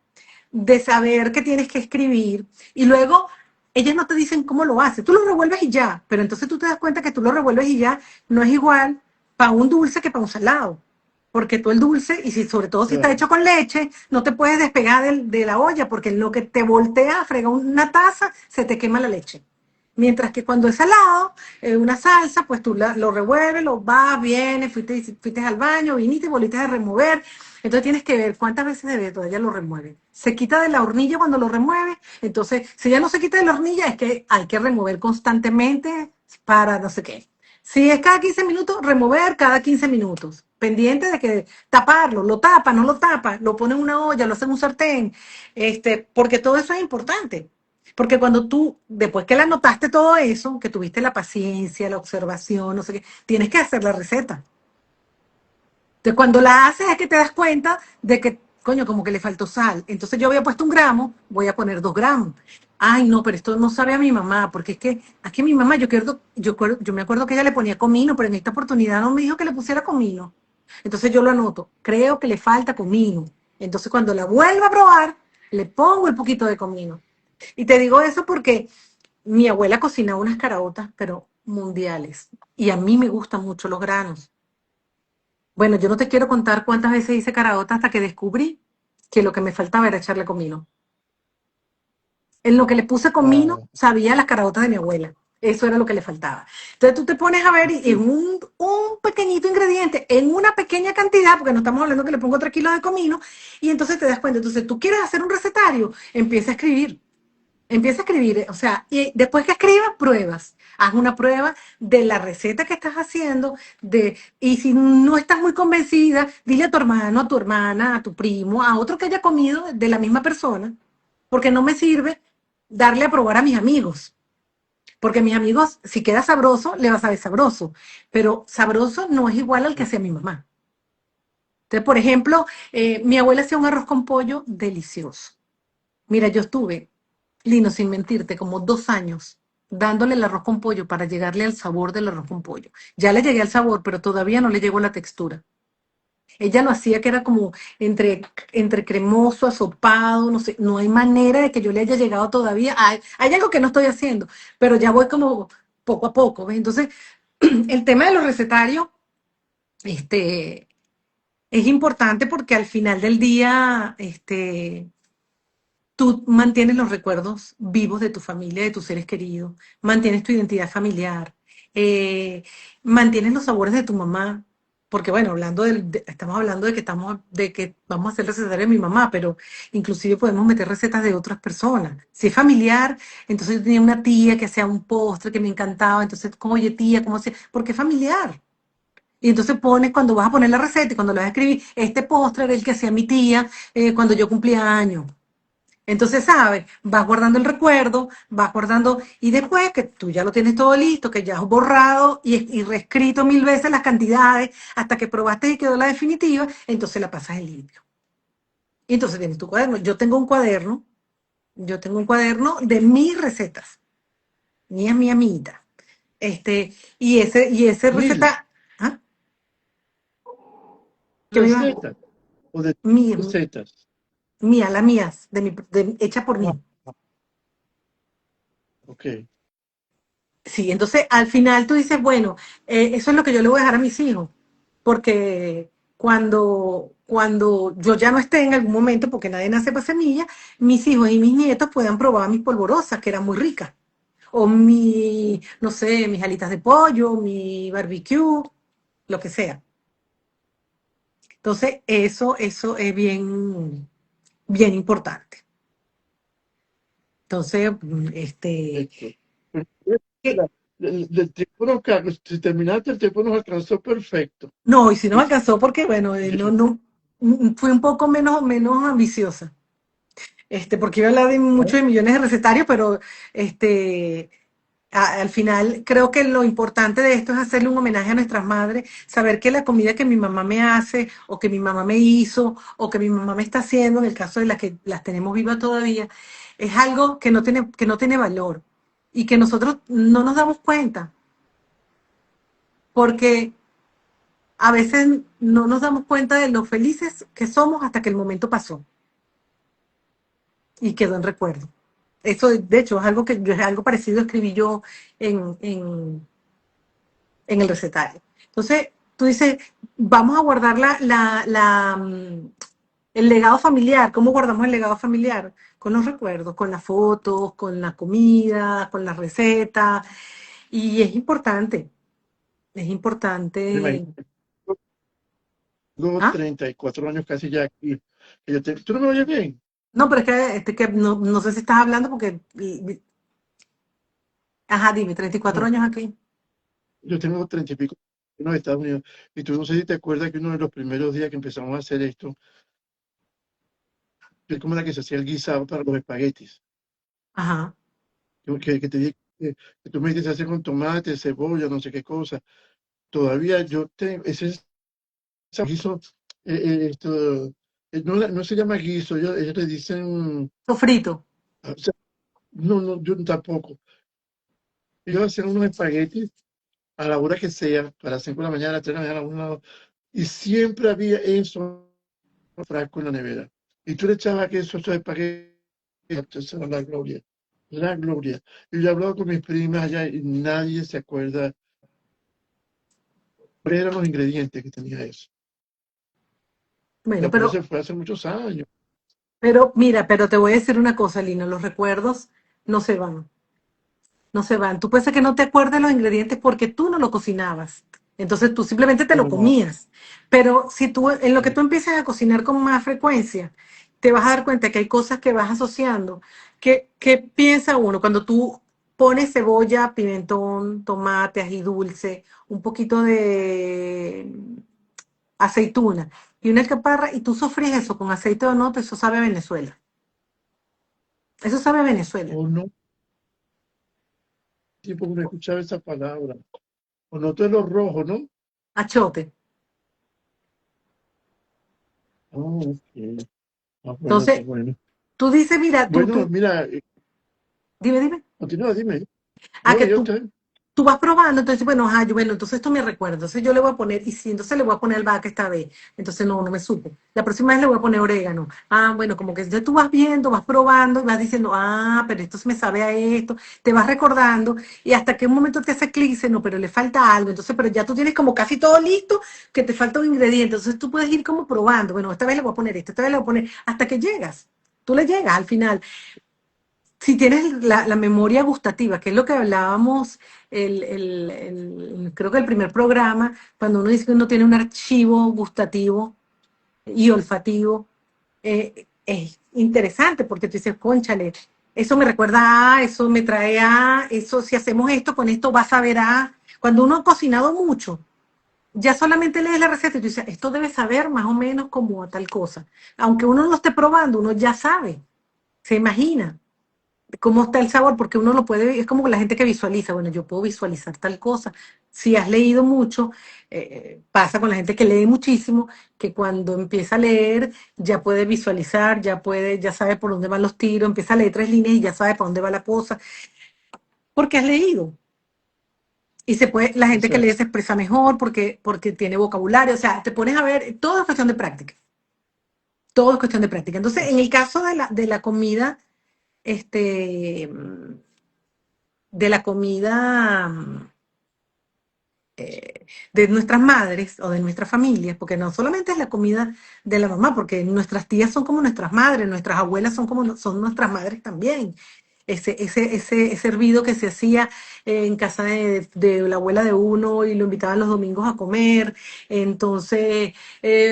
de saber que tienes que escribir y luego ellas no te dicen cómo lo haces. Tú lo revuelves y ya, pero entonces tú te das cuenta que tú lo revuelves y ya no es igual para un dulce que para un salado. Porque tú el dulce, y si, sobre todo si está Claro. hecho con leche, no te puedes despegar de la olla, porque en lo que te voltea, frega una taza, se te quema la leche. Mientras que cuando es salado, una salsa, pues tú lo revuelves, lo vas, vienes, fuiste al baño, viniste y volviste a remover. Entonces tienes que ver cuántas veces de todavía lo remueve. Se quita de la hornilla cuando lo remueve. Entonces, si ya no se quita de la hornilla, es que hay que remover constantemente para no sé qué. Si es cada 15 minutos, remover cada 15 minutos. Pendiente de que taparlo, lo tapa, no lo tapa, lo pone en una olla, lo hace en un sartén, porque todo eso es importante. Porque cuando tú, después que le anotaste todo eso, que tuviste la paciencia, la observación, no sé qué, tienes que hacer la receta. Entonces, cuando la haces es que te das cuenta de que, coño, como que le faltó sal. Entonces yo había puesto 1 gramo, voy a poner 2 gramos. Ay, no, pero esto no sabe a mi mamá, porque es que mi mamá, yo me acuerdo que ella le ponía comino, pero en esta oportunidad no me dijo que le pusiera comino. Entonces yo lo anoto, creo que le falta comino. Entonces cuando la vuelva a probar, le pongo el poquito de comino. Y te digo eso porque mi abuela cocinaba unas caraotas, pero mundiales. Y a mí me gustan mucho los granos. Bueno, yo no te quiero contar cuántas veces hice caraota hasta que descubrí que lo que me faltaba era echarle comino. En lo que le puse comino, Ah, sabía las caraotas de mi abuela. Eso era lo que le faltaba. Entonces tú te pones a ver y en sí, un pequeñito ingrediente, en una pequeña cantidad, porque no estamos hablando que le pongo 3 kilos de comino, y entonces te das cuenta. Entonces tú quieres hacer un recetario, empieza a escribir. Empieza a escribir, o sea, y después que escribas, pruebas. Haz una prueba de la receta que estás haciendo, y si no estás muy convencida, dile a tu hermano, a tu hermana, a tu primo, a otro que haya comido de la misma persona, porque no me sirve darle a probar a mis amigos. Porque mis amigos, si queda sabroso, le va a saber sabroso. Pero sabroso no es igual al que hacía mi mamá. Entonces, por ejemplo, mi abuela hacía un arroz con pollo delicioso. Mira, yo estuve, Lino, sin mentirte, como 2 años dándole el arroz con pollo para llegarle al sabor del arroz con pollo. Ya le llegué al sabor, pero todavía no le llegó la textura. Ella lo hacía que era como entre cremoso, asopado, no sé, no hay manera de que yo le haya llegado todavía. Hay algo que no estoy haciendo, pero ya voy como poco a poco, ¿ves? Entonces, el tema de los recetarios, este, es importante porque al final del día, tú mantienes los recuerdos vivos de tu familia, de tus seres queridos, mantienes tu identidad familiar, eh, mantienes los sabores de tu mamá, porque bueno, estamos hablando de que vamos a hacer recetario de mi mamá, pero inclusive podemos meter recetas de otras personas. Si es familiar, entonces yo tenía una tía que hacía un postre que me encantaba, entonces, oye tía, ¿cómo hacía? Porque es familiar. Y entonces pones, cuando vas a poner la receta y cuando lo vas a escribir, este postre era el que hacía mi tía cuando yo cumplía años. Entonces, ¿sabes? Vas guardando el recuerdo, vas guardando, y después que tú ya lo tienes todo listo, que ya has borrado y reescrito 1000 veces las cantidades hasta que probaste y quedó la definitiva, entonces la pasas en limpio. Y entonces tienes tu cuaderno. Yo tengo un cuaderno de mis recetas, mía, amiguita. Y ese Lili, receta, ¿ah? Que me iba, recetas o de mía, recetas. mía, la mía, hecha por Ah, mí. ok. Sí, entonces al final tú dices, bueno, eso es lo que yo le voy a dejar a mis hijos, porque cuando yo ya no esté en algún momento, porque nadie nace para semilla, mis hijos y mis nietos puedan probar mis polvorosas, que eran muy ricas, o no sé, mis alitas de pollo, mi barbecue, lo que sea. Entonces, eso es bien, bien importante. Entonces, Perfecto. ¿qué? Del tiempo no, si terminaste, el tiempo nos alcanzó perfecto. No, y si no me Es- alcanzó, porque bueno, no, fui un poco menos ambiciosa. Porque iba a hablar de muchos de millones de recetarios, pero este, al final creo que lo importante de esto es hacerle un homenaje a nuestras madres, saber que la comida que mi mamá me hace, o que mi mamá me hizo, o que mi mamá me está haciendo, en el caso de las que las tenemos vivas todavía, es algo que no tiene valor y que nosotros no nos damos cuenta, porque a veces no nos damos cuenta de lo felices que somos hasta que el momento pasó y quedó en recuerdo. Eso, de hecho, es algo parecido escribí yo en el recetario. Entonces, tú dices, vamos a guardar el legado familiar. ¿Cómo guardamos el legado familiar? Con los recuerdos, con las fotos, con la comida, con las recetas. Y es Me importante. imagino, tengo ¿Ah? 34 años casi ya aquí. ¿Tú no me oyes bien? No, pero es que no sé si estás hablando porque, ajá, dime, 34 No, años aquí. yo tengo 30 y pico en los Estados Unidos. Y tú no sé si te acuerdas que uno de los primeros días que empezamos a hacer esto, es como la que se hacía el guisado para los espaguetis. Ajá. Que te dije que tú me dices hacer con tomate, cebolla, no sé qué cosa. Todavía yo tengo, ese guiso, no, no se llama guiso, ellos le dicen, Sofrito. o sea, no, no, yo tampoco. Ellos hacen unos espaguetis a la hora que sea, a las 5 de la mañana, a las 3 de la mañana, a un lado, y siempre había eso frasco en la nevera. Y tú le echabas queso a esos espaguetis, esa era la gloria, la gloria. Y yo he hablado con mis primas allá y nadie se acuerda cuáles eran los ingredientes que tenía eso. Bueno, Pero pero se fue hace muchos años. mira, pero te voy a decir una cosa, Lina, los recuerdos no se van, no se van. Tú puedes ser que no te acuerdes los ingredientes porque tú no lo cocinabas. Entonces tú simplemente te lo No, comías. Pero si tú, en lo que tú empiezas a cocinar con más frecuencia, te vas a dar cuenta que hay cosas que vas asociando. ¿Qué piensa uno cuando tú pones cebolla, pimentón, tomate, ají dulce, un poquito de aceituna y una alcaparra y tú sofríes eso con aceite de onoto? Eso sabe a Venezuela. Eso sabe a Venezuela. O no, tiempo que no escuchaba esa palabra. O no te lo rojo, ¿no? Achote. Ah, ok. Ah, bueno, qué Entonces, bueno. tú dices, mira, Bueno, mira, dime. continúa, dime. Ah, No, que yo te... tú vas probando, entonces, bueno, ajá, bueno, entonces esto me recuerda, entonces yo le voy a poner, y sí, entonces le voy a poner albahaca esta vez, entonces no me supo. La próxima vez le voy a poner orégano. Ah, bueno, como que ya tú vas viendo, vas probando y vas diciendo, ah, pero esto se me sabe a esto, te vas recordando y hasta que un momento te hace clic, dice, no, pero le falta algo, entonces, pero ya tú tienes como casi todo listo, que te falta un ingrediente, entonces tú puedes ir como probando, bueno, esta vez le voy a poner esto, esta vez le voy a poner, hasta que llegas. Tú le llegas al final si tienes la memoria gustativa, que es lo que hablábamos, creo que el primer programa, cuando uno dice que uno tiene un archivo gustativo y olfativo, es interesante porque tú dices, cónchale, eso me recuerda a, eso me trae a, eso si hacemos esto, con esto vas a ver a. Cuando uno ha cocinado mucho, ya solamente lees la receta y tú dices, esto debe saber más o menos como a tal cosa. Aunque uno no lo esté probando, uno ya sabe, se imagina cómo está el sabor, porque uno lo puede, es como la gente que visualiza, bueno, yo puedo visualizar tal cosa. Si has leído mucho, pasa con la gente que lee muchísimo, que cuando empieza a leer ya puede visualizar, ya sabe por dónde van los tiros, empieza a leer 3 líneas y ya sabe por dónde va la cosa, porque has leído. Y la gente que lee Exacto. se expresa mejor porque tiene vocabulario, o sea, te pones a ver, todo es cuestión de práctica, todo es cuestión de práctica. Entonces, en el caso de la comida, este, de la comida de nuestras madres o de nuestras familias, porque no solamente es la comida de la mamá, porque nuestras tías son como nuestras madres, nuestras abuelas son como son nuestras madres también. Ese hervido que se hacía en casa de la abuela de uno y lo invitaban los domingos a comer, entonces,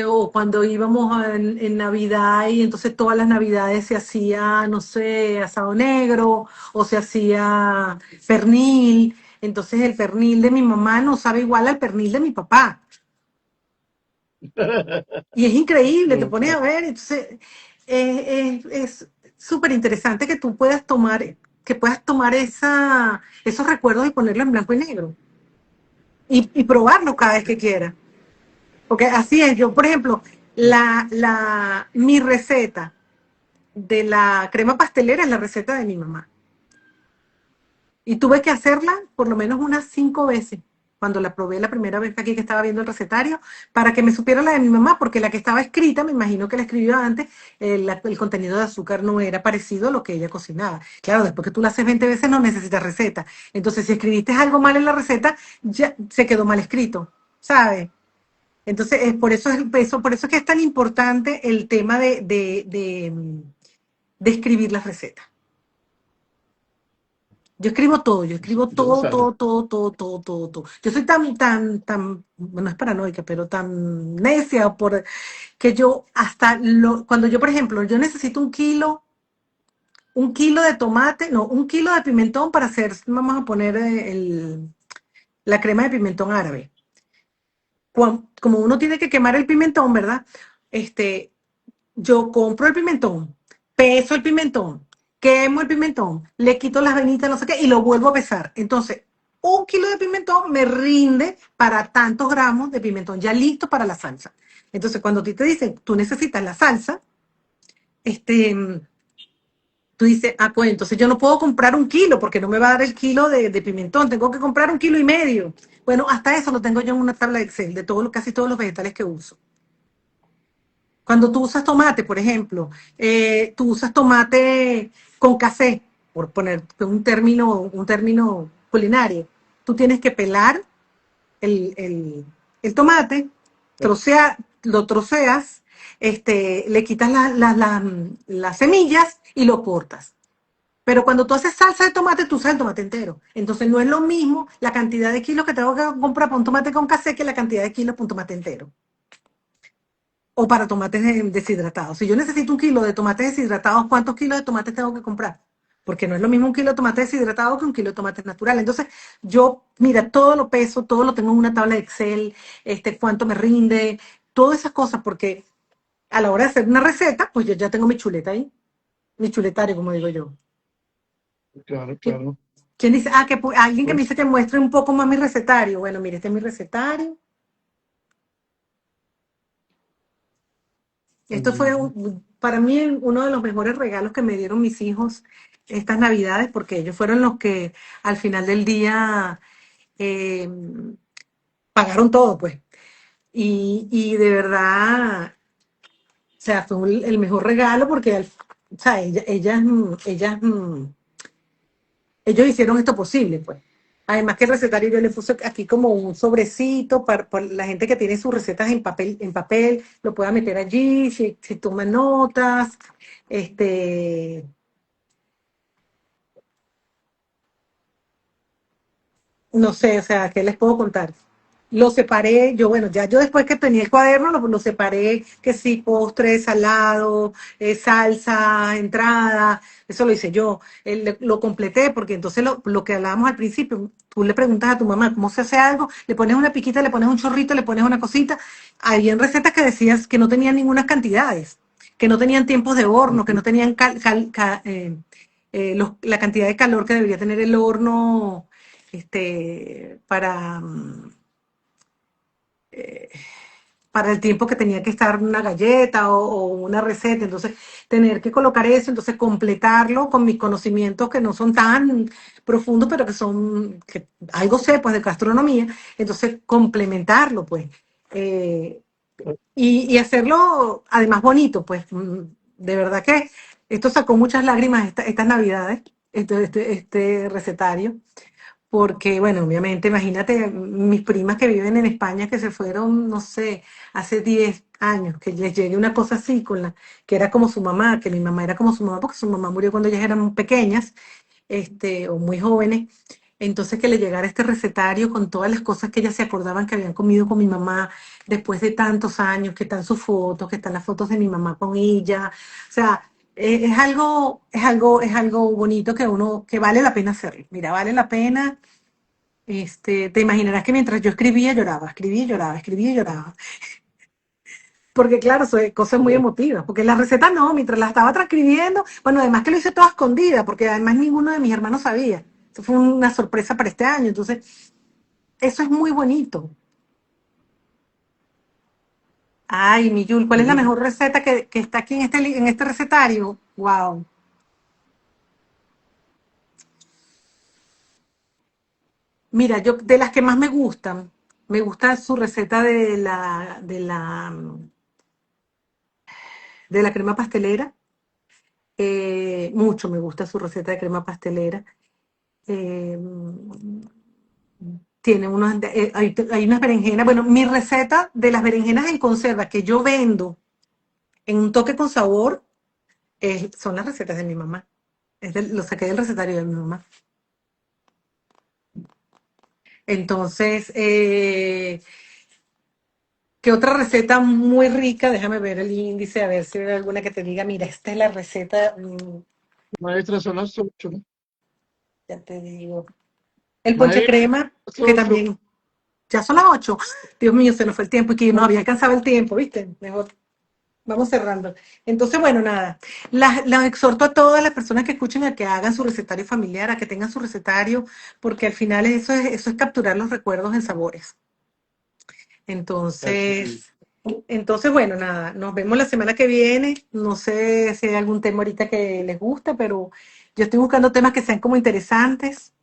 o cuando íbamos en Navidad y entonces todas las Navidades se hacía, no sé, asado negro o se hacía pernil. Entonces el pernil de mi mamá no sabe igual al pernil de mi papá. Y es increíble, te No, pones a claro. ver. Entonces es súper interesante que puedas tomar esos recuerdos y ponerlos en blanco y negro. Y probarlo cada vez que quieras. Porque así es, yo, por ejemplo, mi receta de la crema pastelera es la receta de mi mamá. Y tuve que hacerla por lo menos unas 5 veces cuando la probé la primera vez aquí que estaba viendo el recetario, para que me supiera la de mi mamá, porque la que estaba escrita, me imagino que la escribió antes, el contenido de azúcar no era parecido a lo que ella cocinaba. Claro, después que tú la haces 20 veces no necesitas receta. Entonces, si escribiste algo mal en la receta, ya se quedó mal escrito, ¿sabes? Entonces, por eso es que es tan importante el tema de escribir las recetas. Yo escribo todo, yo escribo todo, Interesante. todo, todo, todo, todo, todo, todo. Yo soy tan, bueno, es paranoica, pero tan necia que yo cuando yo, por ejemplo, yo necesito un kilo de tomate, no, un kilo de pimentón para hacer, vamos a poner la crema de pimentón árabe. Como uno tiene que quemar el pimentón, ¿verdad? Este, yo compro el pimentón, peso el pimentón, quemo el pimentón, le quito las venitas, no sé qué, y lo vuelvo a pesar. Entonces, 1 kilo de pimentón me rinde para tantos gramos de pimentón, ya listo para la salsa. Entonces, cuando a ti te dicen, tú necesitas la salsa, este, tú dices, ah, pues entonces yo no puedo comprar 1 kilo porque no me va a dar el kilo de pimentón, tengo que comprar 1,5 kilos. Bueno, hasta eso lo tengo yo en una tabla de Excel de casi todos los vegetales que uso. Cuando tú usas tomate, por ejemplo, tú usas tomate con café, por poner un término culinario. Tú tienes que pelar el tomate, lo troceas, le quitas las semillas y lo cortas. Pero cuando tú haces salsa de tomate, tú usas el tomate entero. Entonces no es lo mismo la cantidad de kilos que tengo que comprar para un tomate con café que la cantidad de kilos para un tomate entero. o para tomates deshidratados. Si yo necesito 1 kilo de tomates deshidratados, ¿cuántos kilos de tomates tengo que comprar? Porque no es lo mismo 1 kilo de tomate deshidratado que 1 kilo de tomates naturales. Entonces, yo, mira, todo lo peso, todo lo tengo en una tabla de Excel, cuánto me rinde, todas esas cosas, porque a la hora de hacer una receta, pues yo ya tengo mi chuleta ahí, mi chuletario, como digo yo. Claro, ¿Qui- claro. ¿Quién dice? Ah, alguien que me Pues, dice que muestre un poco más mi recetario. Bueno, mire, este es mi recetario. Esto fue mm, para mí uno de los mejores regalos que me dieron mis hijos estas Navidades, porque ellos fueron los que al final del día eh, pagaron todo, pues. Y de verdad, o sea, fue el mejor regalo porque, o sea, ellos hicieron esto posible, pues. Además que el recetario yo le puse aquí como un sobrecito para la gente que tiene sus recetas en papel, lo pueda meter allí, si toma notas, este, no sé, o sea, ¿qué les puedo contar? Lo separé, yo, bueno, ya yo después que tenía el cuaderno, lo separé, que sí, postre, salado, salsa, entrada, eso lo hice yo. Lo completé porque entonces lo que hablábamos al principio, tú le preguntas a tu mamá cómo se hace algo, le pones una piquita, le pones un chorrito, le pones una cosita. Habían recetas que decías que no tenían ninguna cantidades, que no tenían tiempos de horno, que no ujú. tenían la cantidad de calor que debería tener el horno para para el tiempo que tenía que estar una galleta o una receta, entonces tener que colocar eso, entonces completarlo con mis conocimientos que no son tan profundos, pero que son, que algo sé pues de gastronomía, entonces complementarlo pues, eh, y hacerlo además bonito, pues de verdad que esto sacó muchas lágrimas estas navidades, este recetario. Porque, bueno, obviamente, imagínate, mis primas que viven en España que se fueron, no sé, hace 10 años, que les llegue una cosa así, que era como su mamá, que mi mamá era como su mamá, porque su mamá murió cuando ellas eran pequeñas, o muy jóvenes. Entonces, que le llegara este recetario con todas las cosas que ellas se acordaban que habían comido con mi mamá después de tantos años, que están sus fotos, que están las fotos de mi mamá con ella. O sea, es algo bonito que vale la pena hacerlo. Mira, vale la pena. Te imaginarás que mientras yo escribía, lloraba, escribía y lloraba, escribía y lloraba. Porque claro, son cosas muy emotivas. Porque la receta no, mientras la estaba transcribiendo, bueno, además que lo hice toda escondida, porque además ninguno de mis hermanos sabía. Eso fue una sorpresa para este año. Entonces, eso es muy bonito. Ay, mi Yul, ¿cuál es la Oye, mejor receta que está aquí en este recetario? Wow. Mira, yo de las que más me gusta su receta de la crema pastelera. Mucho me gusta su receta de crema pastelera. Eh, Tiene hay unas berenjenas. Bueno, mi receta de las berenjenas en conserva que yo vendo en un toque con sabor son las recetas de mi mamá. Lo saqué del recetario de mi mamá. Entonces, ¿qué otra receta muy rica? Déjame ver el índice, a ver si hay alguna que te diga, mira, esta es la receta, maestra, son las 8, ¿no? ya te digo. El ponche Maestra, crema, las que 8. también. Ya son las 8. Dios mío, se nos fue el tiempo y que nos había alcanzado el tiempo, ¿viste? Mejor vamos cerrando. Entonces, bueno, nada. Las exhorto a todas las personas que escuchen a que hagan su recetario familiar, a que tengan su recetario, porque al final eso es capturar los recuerdos en sabores. Así es. Entonces, bueno, nada. Nos vemos la semana que viene. No sé si hay algún tema ahorita que les gusta, pero yo estoy buscando temas que sean como interesantes.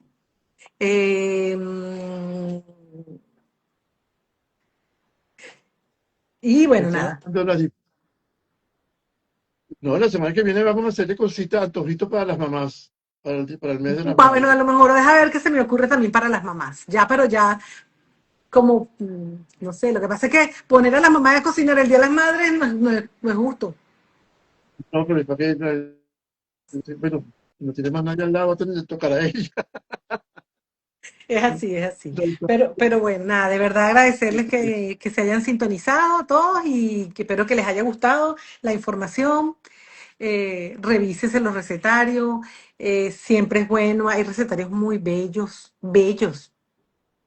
Eh, y bueno, Está nada. dando no, la semana que viene vamos a hacerle cositas, antojitos para las mamás, para el mes de las Bueno, a madres. lo mejor deja ver qué se me ocurre también para las mamás. Ya, pero ya, como, no sé, lo que pasa es que poner a las mamás a cocinar el Día de las Madres no es justo. No, pero ¿para qué? Bueno, no tiene más nadie al lado, va a tener que tocar a ella. Es así, es así. Pero bueno, nada, de verdad agradecerles que se hayan sintonizado todos y que espero que les haya gustado la información. Revísese los recetarios, siempre es bueno, hay recetarios muy bellos, bellos,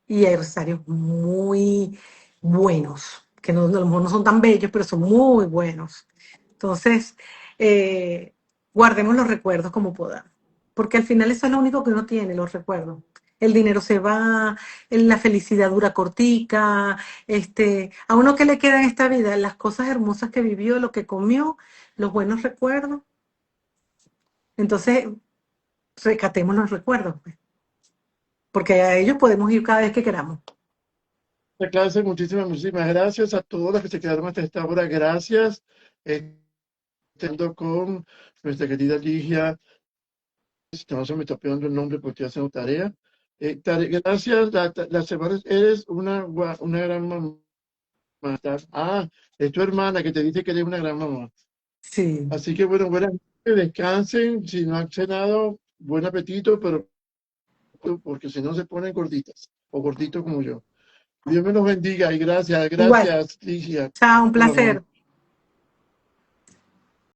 y hay recetarios muy buenos, que no, a lo mejor no son tan bellos, pero son muy buenos. Entonces, eh, guardemos los recuerdos como podamos, porque al final eso es lo único que uno tiene, los recuerdos. El dinero se va, la felicidad dura cortica, a uno que le queda en esta vida, las cosas hermosas que vivió, lo que comió, los buenos recuerdos. Entonces, recatemos los recuerdos, pues, porque a ellos podemos ir cada vez que queramos. La clase, muchísimas gracias a todos los que se quedaron hasta esta hora. Gracias. Estando con nuestra querida Ligia, no se me está pegando el nombre porque estoy haciendo tarea. Gracias, la semana eres una gran mamá. Ah, es tu hermana que te dice que eres una gran mamá. Sí. Así que bueno, buenas noches, descansen. Si no han cenado, buen apetito, pero porque si no se ponen gorditas o gorditos como yo. Dios me los bendiga y gracias, Igual. gracias, Ligia, Chao, un por el amor. placer.